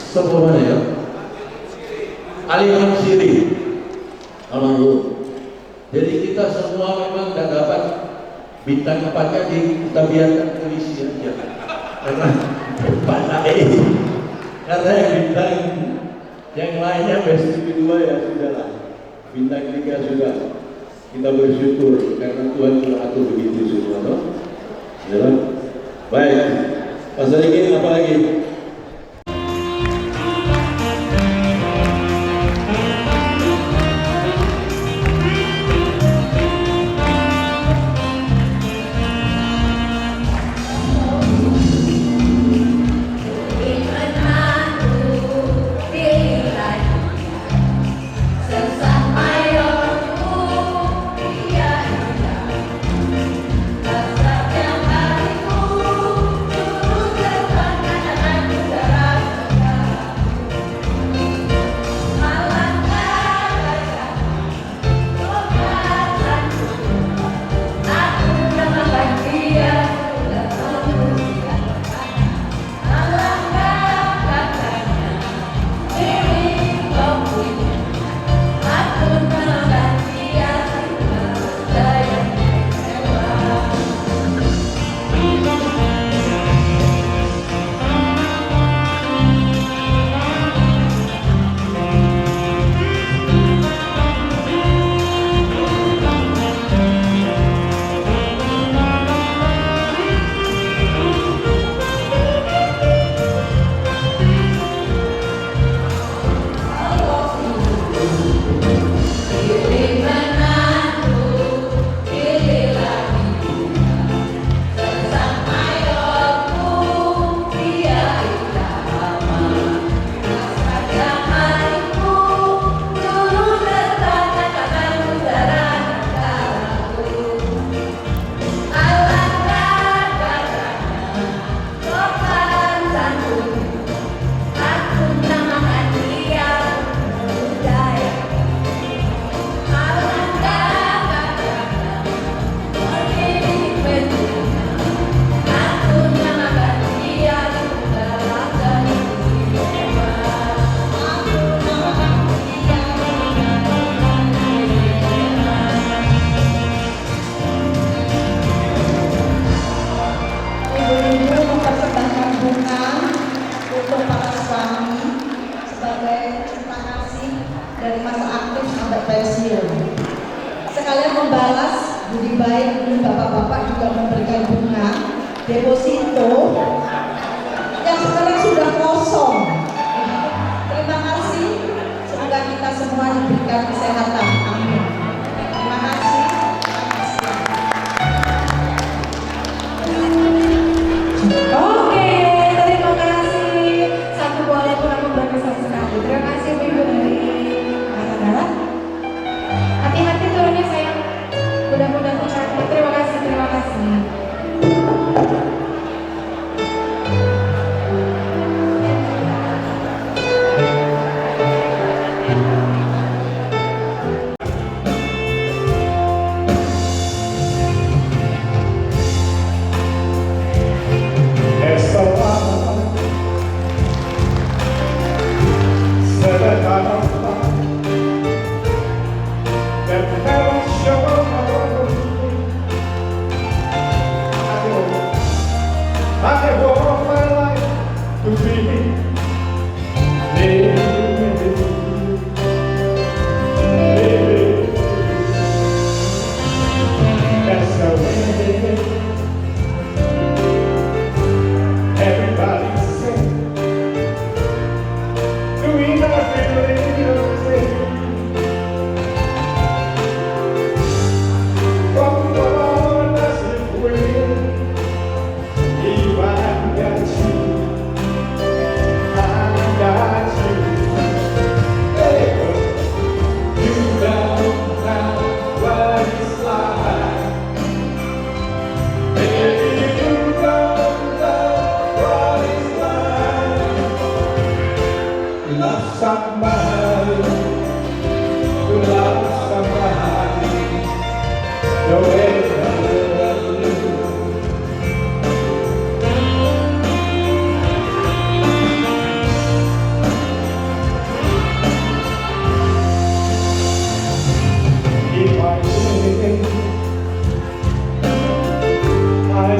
Speaker 8: sebelumnya ya, Ali Hamsiri, almarhum. Jadi kita semua memang tidak dapat bintang 4-nya, kita biarkan polisi aja. Karena Pak Dai, karena yang bintang yang lainnya BES 72 ya sudahlah. Bintang 3 sudah. Kita bersyukur karena Tuhan sudah atur begitu semua, no? Ya. Baik, Pak Sadikin apa lagi?
Speaker 9: deposito yang sekarang sudah kosong. Terima kasih, semoga kita semua diberikan kesehatan. Amin. Terima kasih.
Speaker 10: I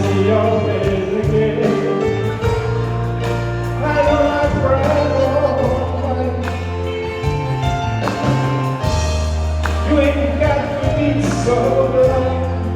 Speaker 10: see your face again. I know I cried. You ain't got to be so blind.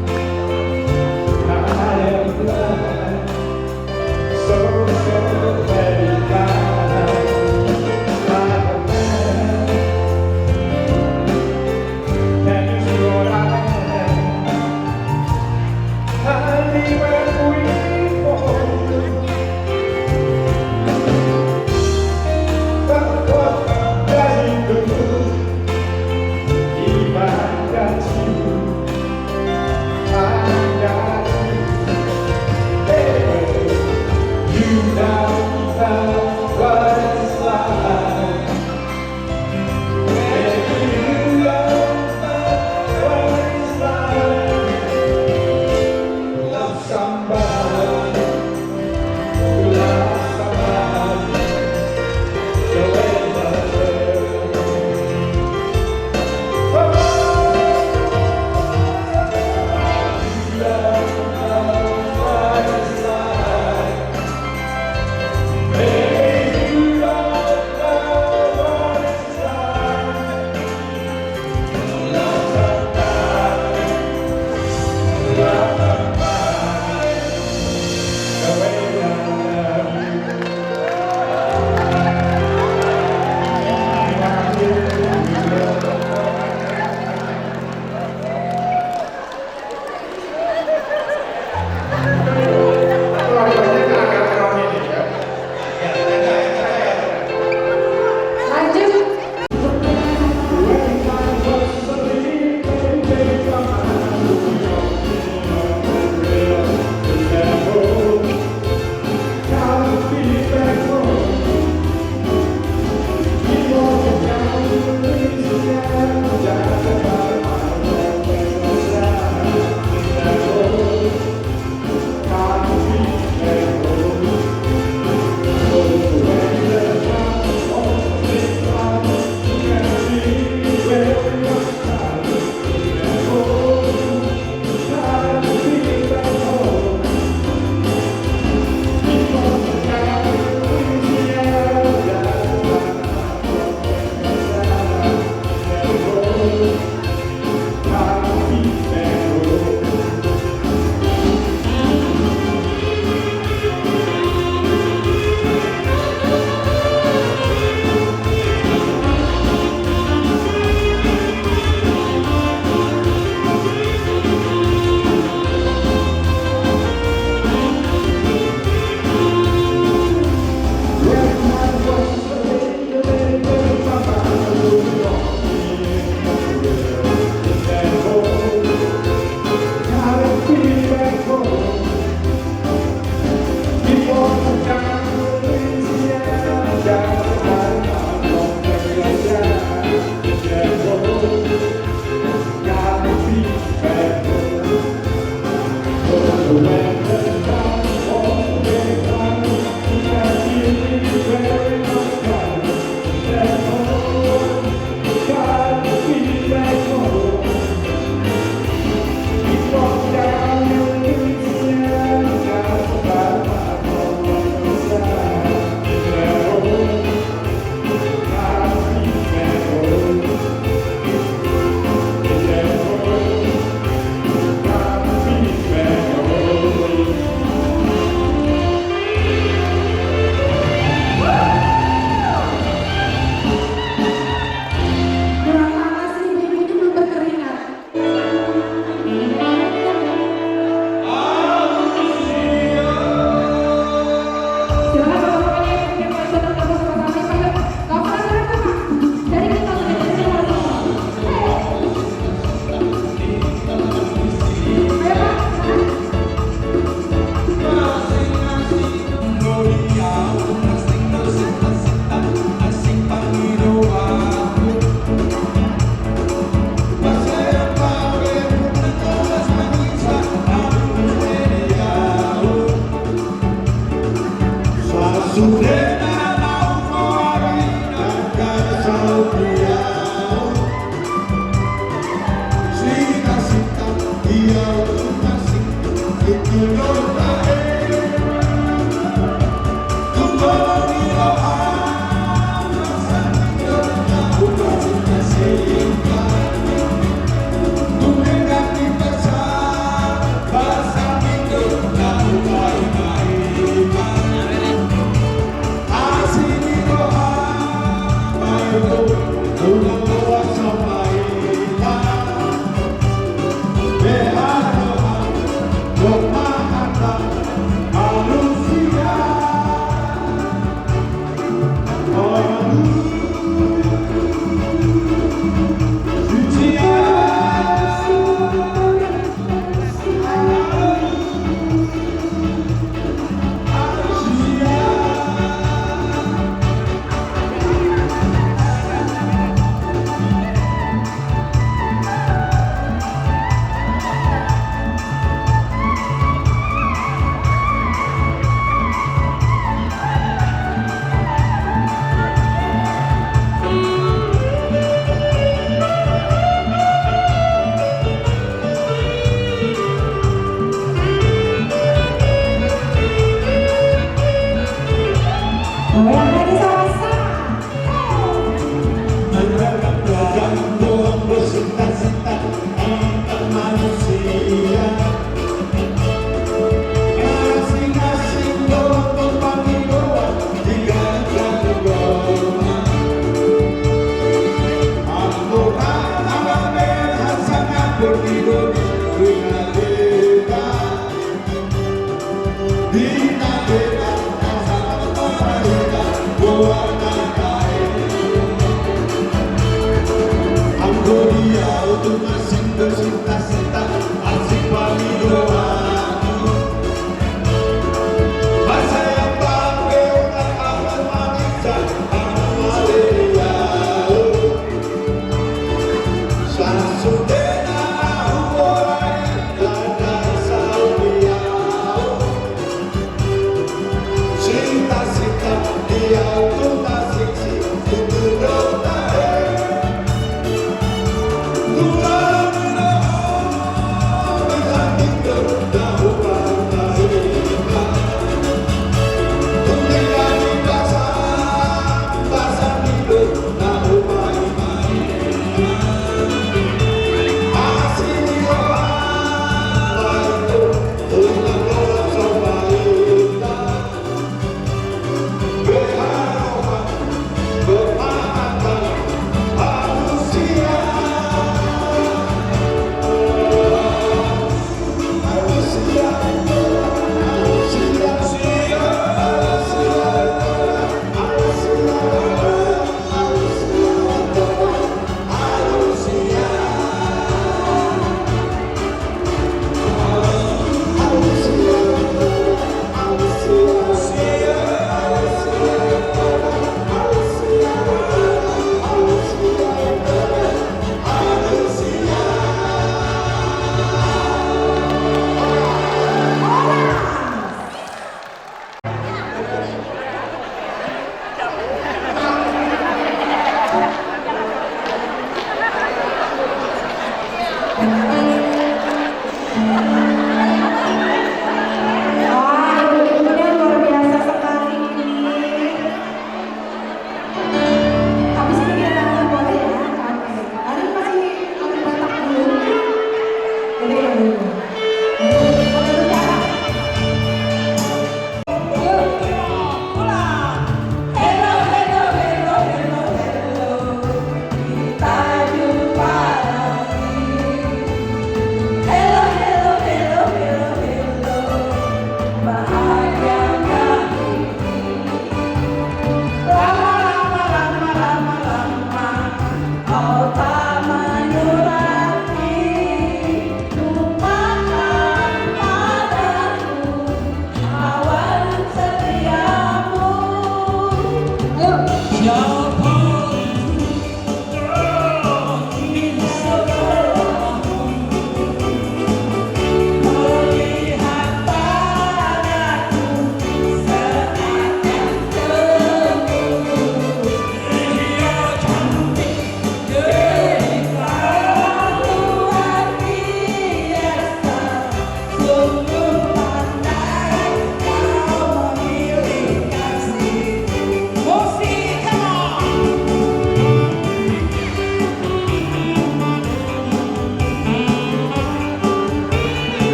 Speaker 10: Doa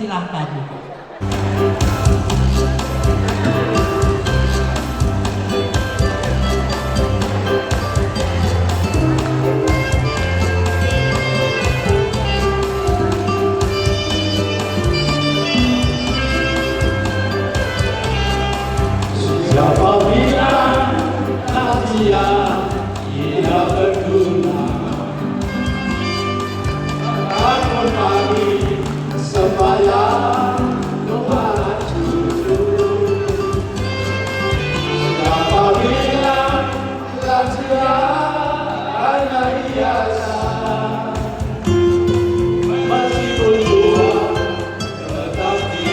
Speaker 9: Silahkan.
Speaker 10: Siapa bilang latihan tidak berguna? Bangun pagi sembahyang doa cucu. Siapa bilang latihan hanya hiasan? Meskipun tua tetapi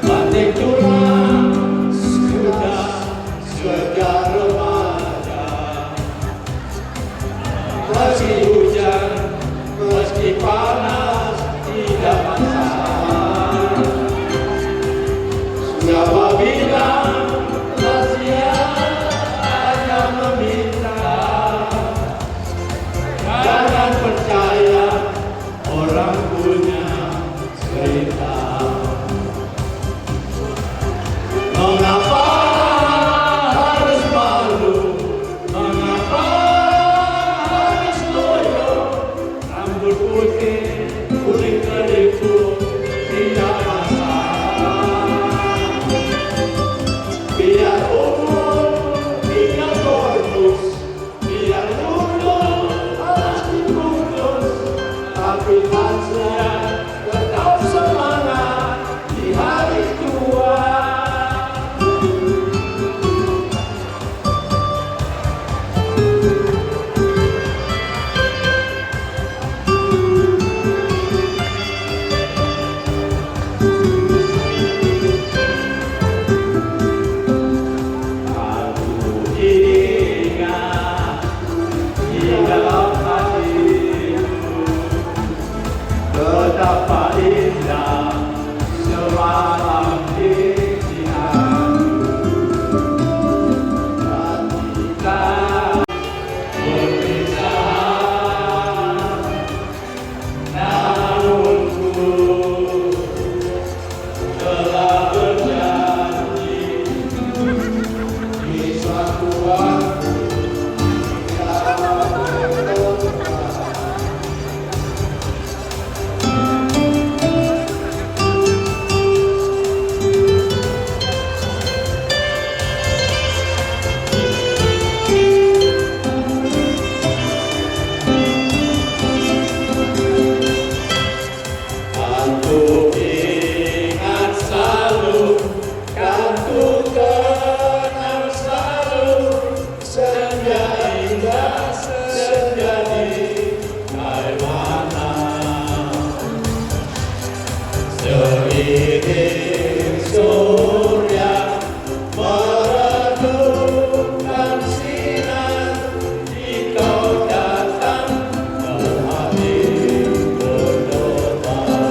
Speaker 10: batik tulang sudah surga remaja. Meski hujan, meski panas, tidak masalah. Siapa bilang latihan hanya meminta? Jangan percaya orang punya cerita. Mengapa harus malu? Mengapa harus loyo? Rambut putih, kulit keriput, tidak masalah. Biar umur, biar bonus, biar mundur, harus dibungkus. Tapi lansia tetap semangat di hari tua. Betapa indah semalam di ketika berpisah, namun ku telah berjanji di suatu waktu kita bertemu. Aku ingat selalu, kan ku kenang selalu. Senja indah, senja di mana? Seiring surya meredupkan sinar, engkau datang ke hati berdebar.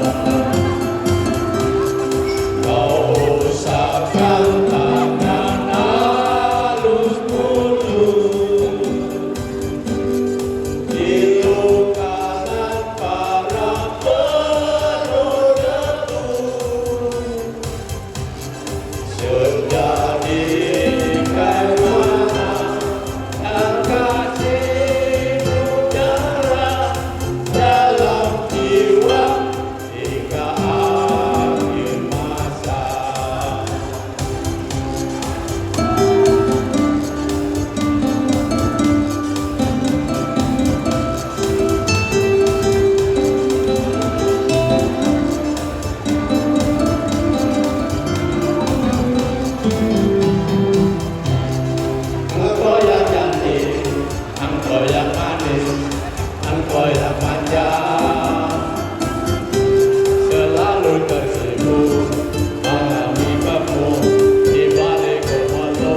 Speaker 10: Kau usapkan tangan halus mulus, dilukakan para penuh debu. Sejadikan mana dan kasih udara dalam jiwa hingga akhir masa. Engkau yang cantik, engkau yang manis, engkau yang manja, selalu tersipu mengambil di balik komodo.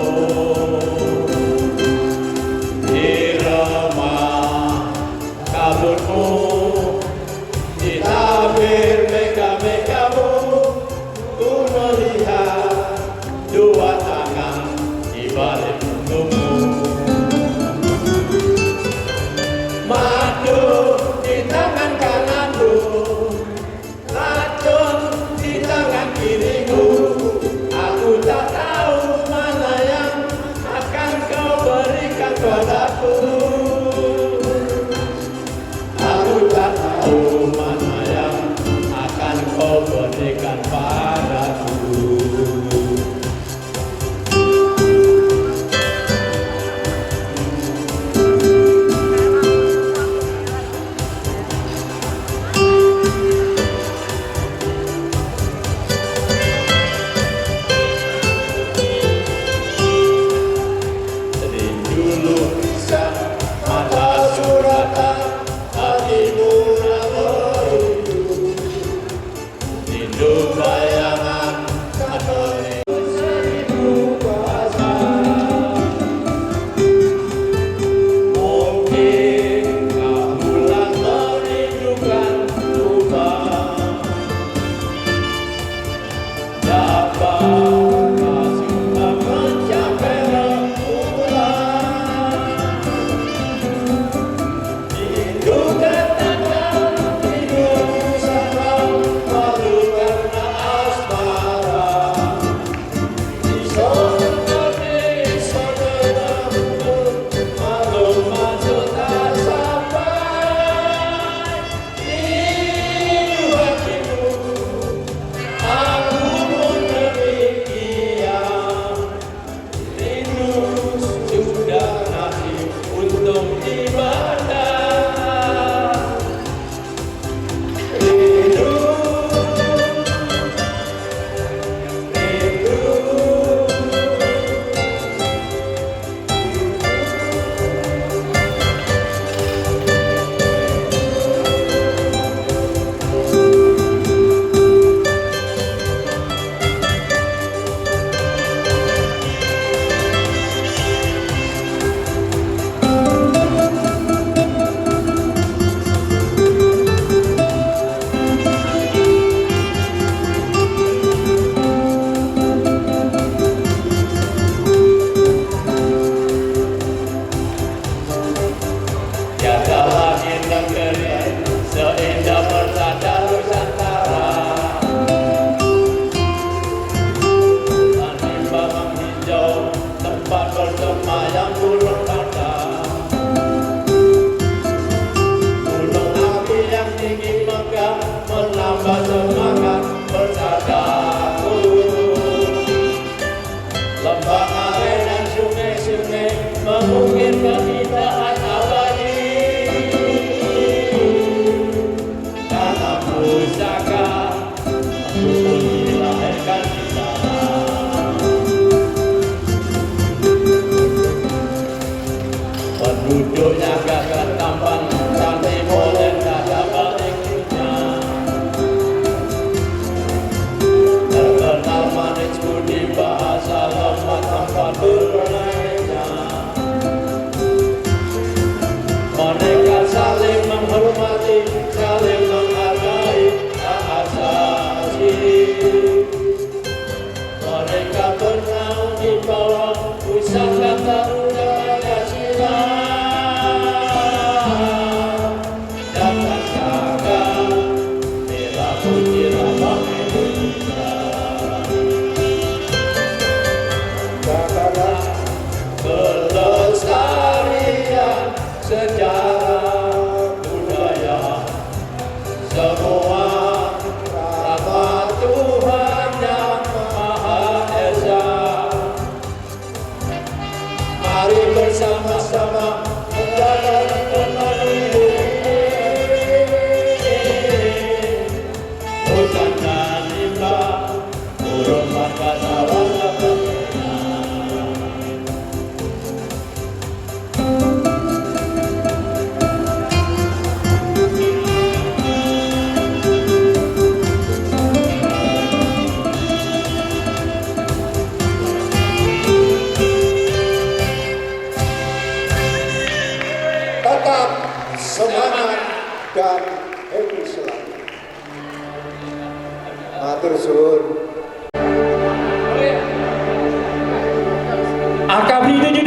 Speaker 10: Irama kabutmu, di tabir mega-megamu, ku melihat dua tangan di balik punggungmu. Madu tahu mana yang akan kau berikan padaku. Penduduknya gagah tampan, cantik modern, ada baliknya. Terkenal manis budi bahasa lemah tanpa berlainnya. Mereka saling menghormati, saling menghargai hak asasi. Mereka bernaung di bawah pusaka Garuda Pancasila. Jangan gagal, bela putih lambang Indonesia. Kelestarian sejarah budaya semua rahmat Tuhan yang Maha Esa. Mari bersama-sama menjaga kemajuan hutan dan limbah, burung marga warna berbeda.
Speaker 6: Tetap semangat dan happy selalu. Matur suwun.
Speaker 7: AKBRI 72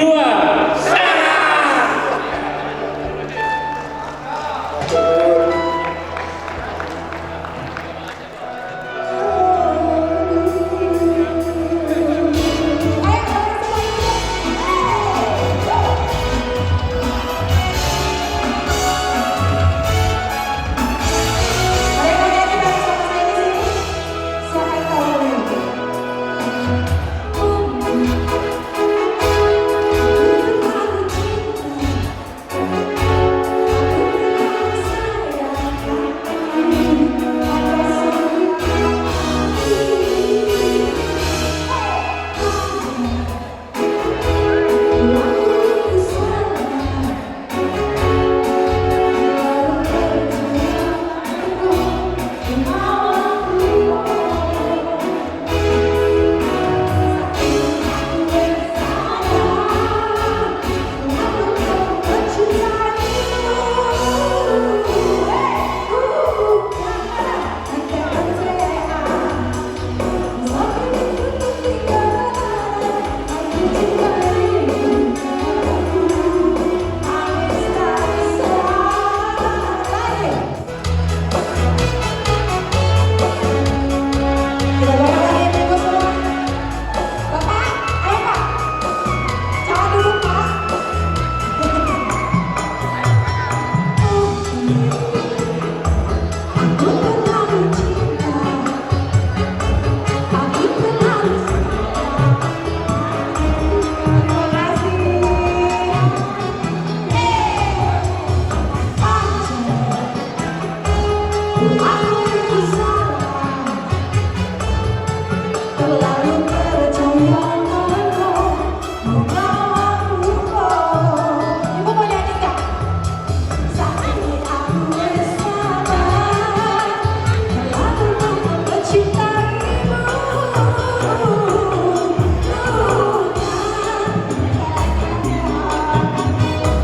Speaker 9: Ayo,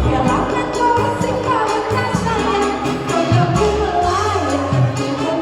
Speaker 11: Biarlah kau singkap kasih, kau melayani.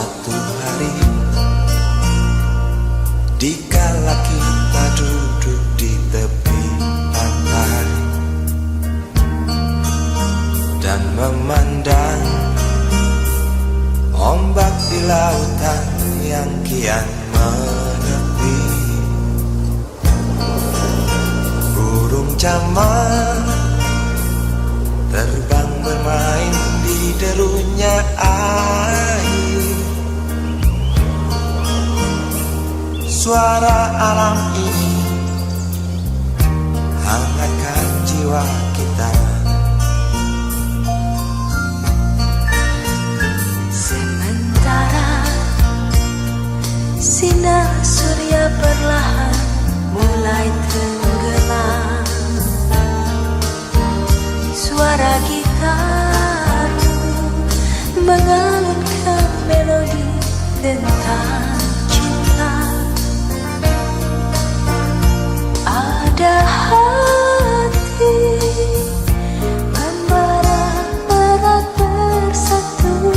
Speaker 11: Suatu hari dikala kita duduk di tepi pantai dan memandang ombak di lautan yang kian menepi, burung camar terbang bermain di derunya air. Suara alam ini hangatkan jiwa kita.
Speaker 12: Sementara sinar surya perlahan mulai tenggelam, suara gitar mengalunkan melodi tentang cinta. Ada hati membara erat bersatu,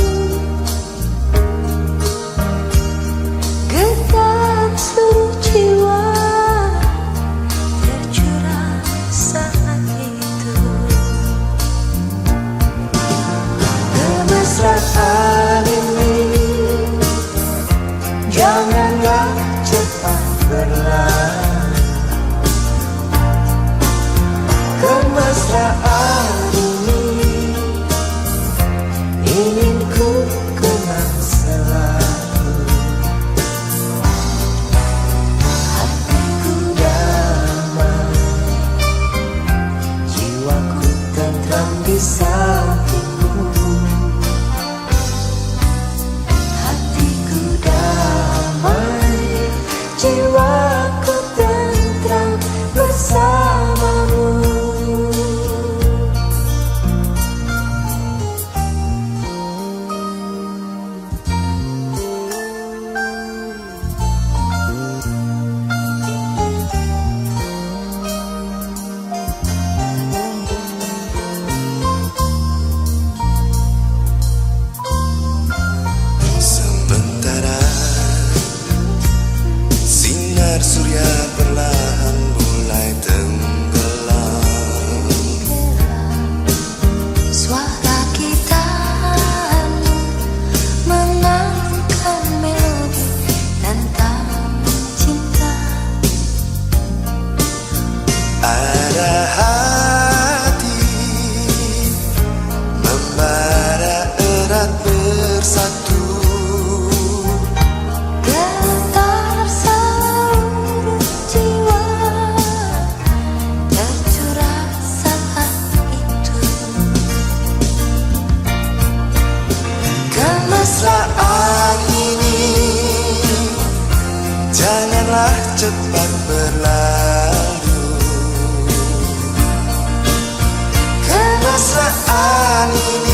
Speaker 12: getar seluruh jiwa tercurah saat itu.
Speaker 11: Kemesraan ini janganlah cepat berlalu. Kemesraan ini ingin ku kenang selalu. Hatiku damai, jiwaku tentram di sampingmu. Hatiku damai, jiwaku tentram bersamamu. Sementara sinar surya perlahan mulai tenggelam,
Speaker 12: Suara gitar mengalunkan melodi tentang cinta.
Speaker 11: ada hati membara erat bersatu,
Speaker 12: Getar seluruh jiwa tercurah saat itu.
Speaker 11: kemesraan ini janganlah cepat berlalu. Kemesraan ini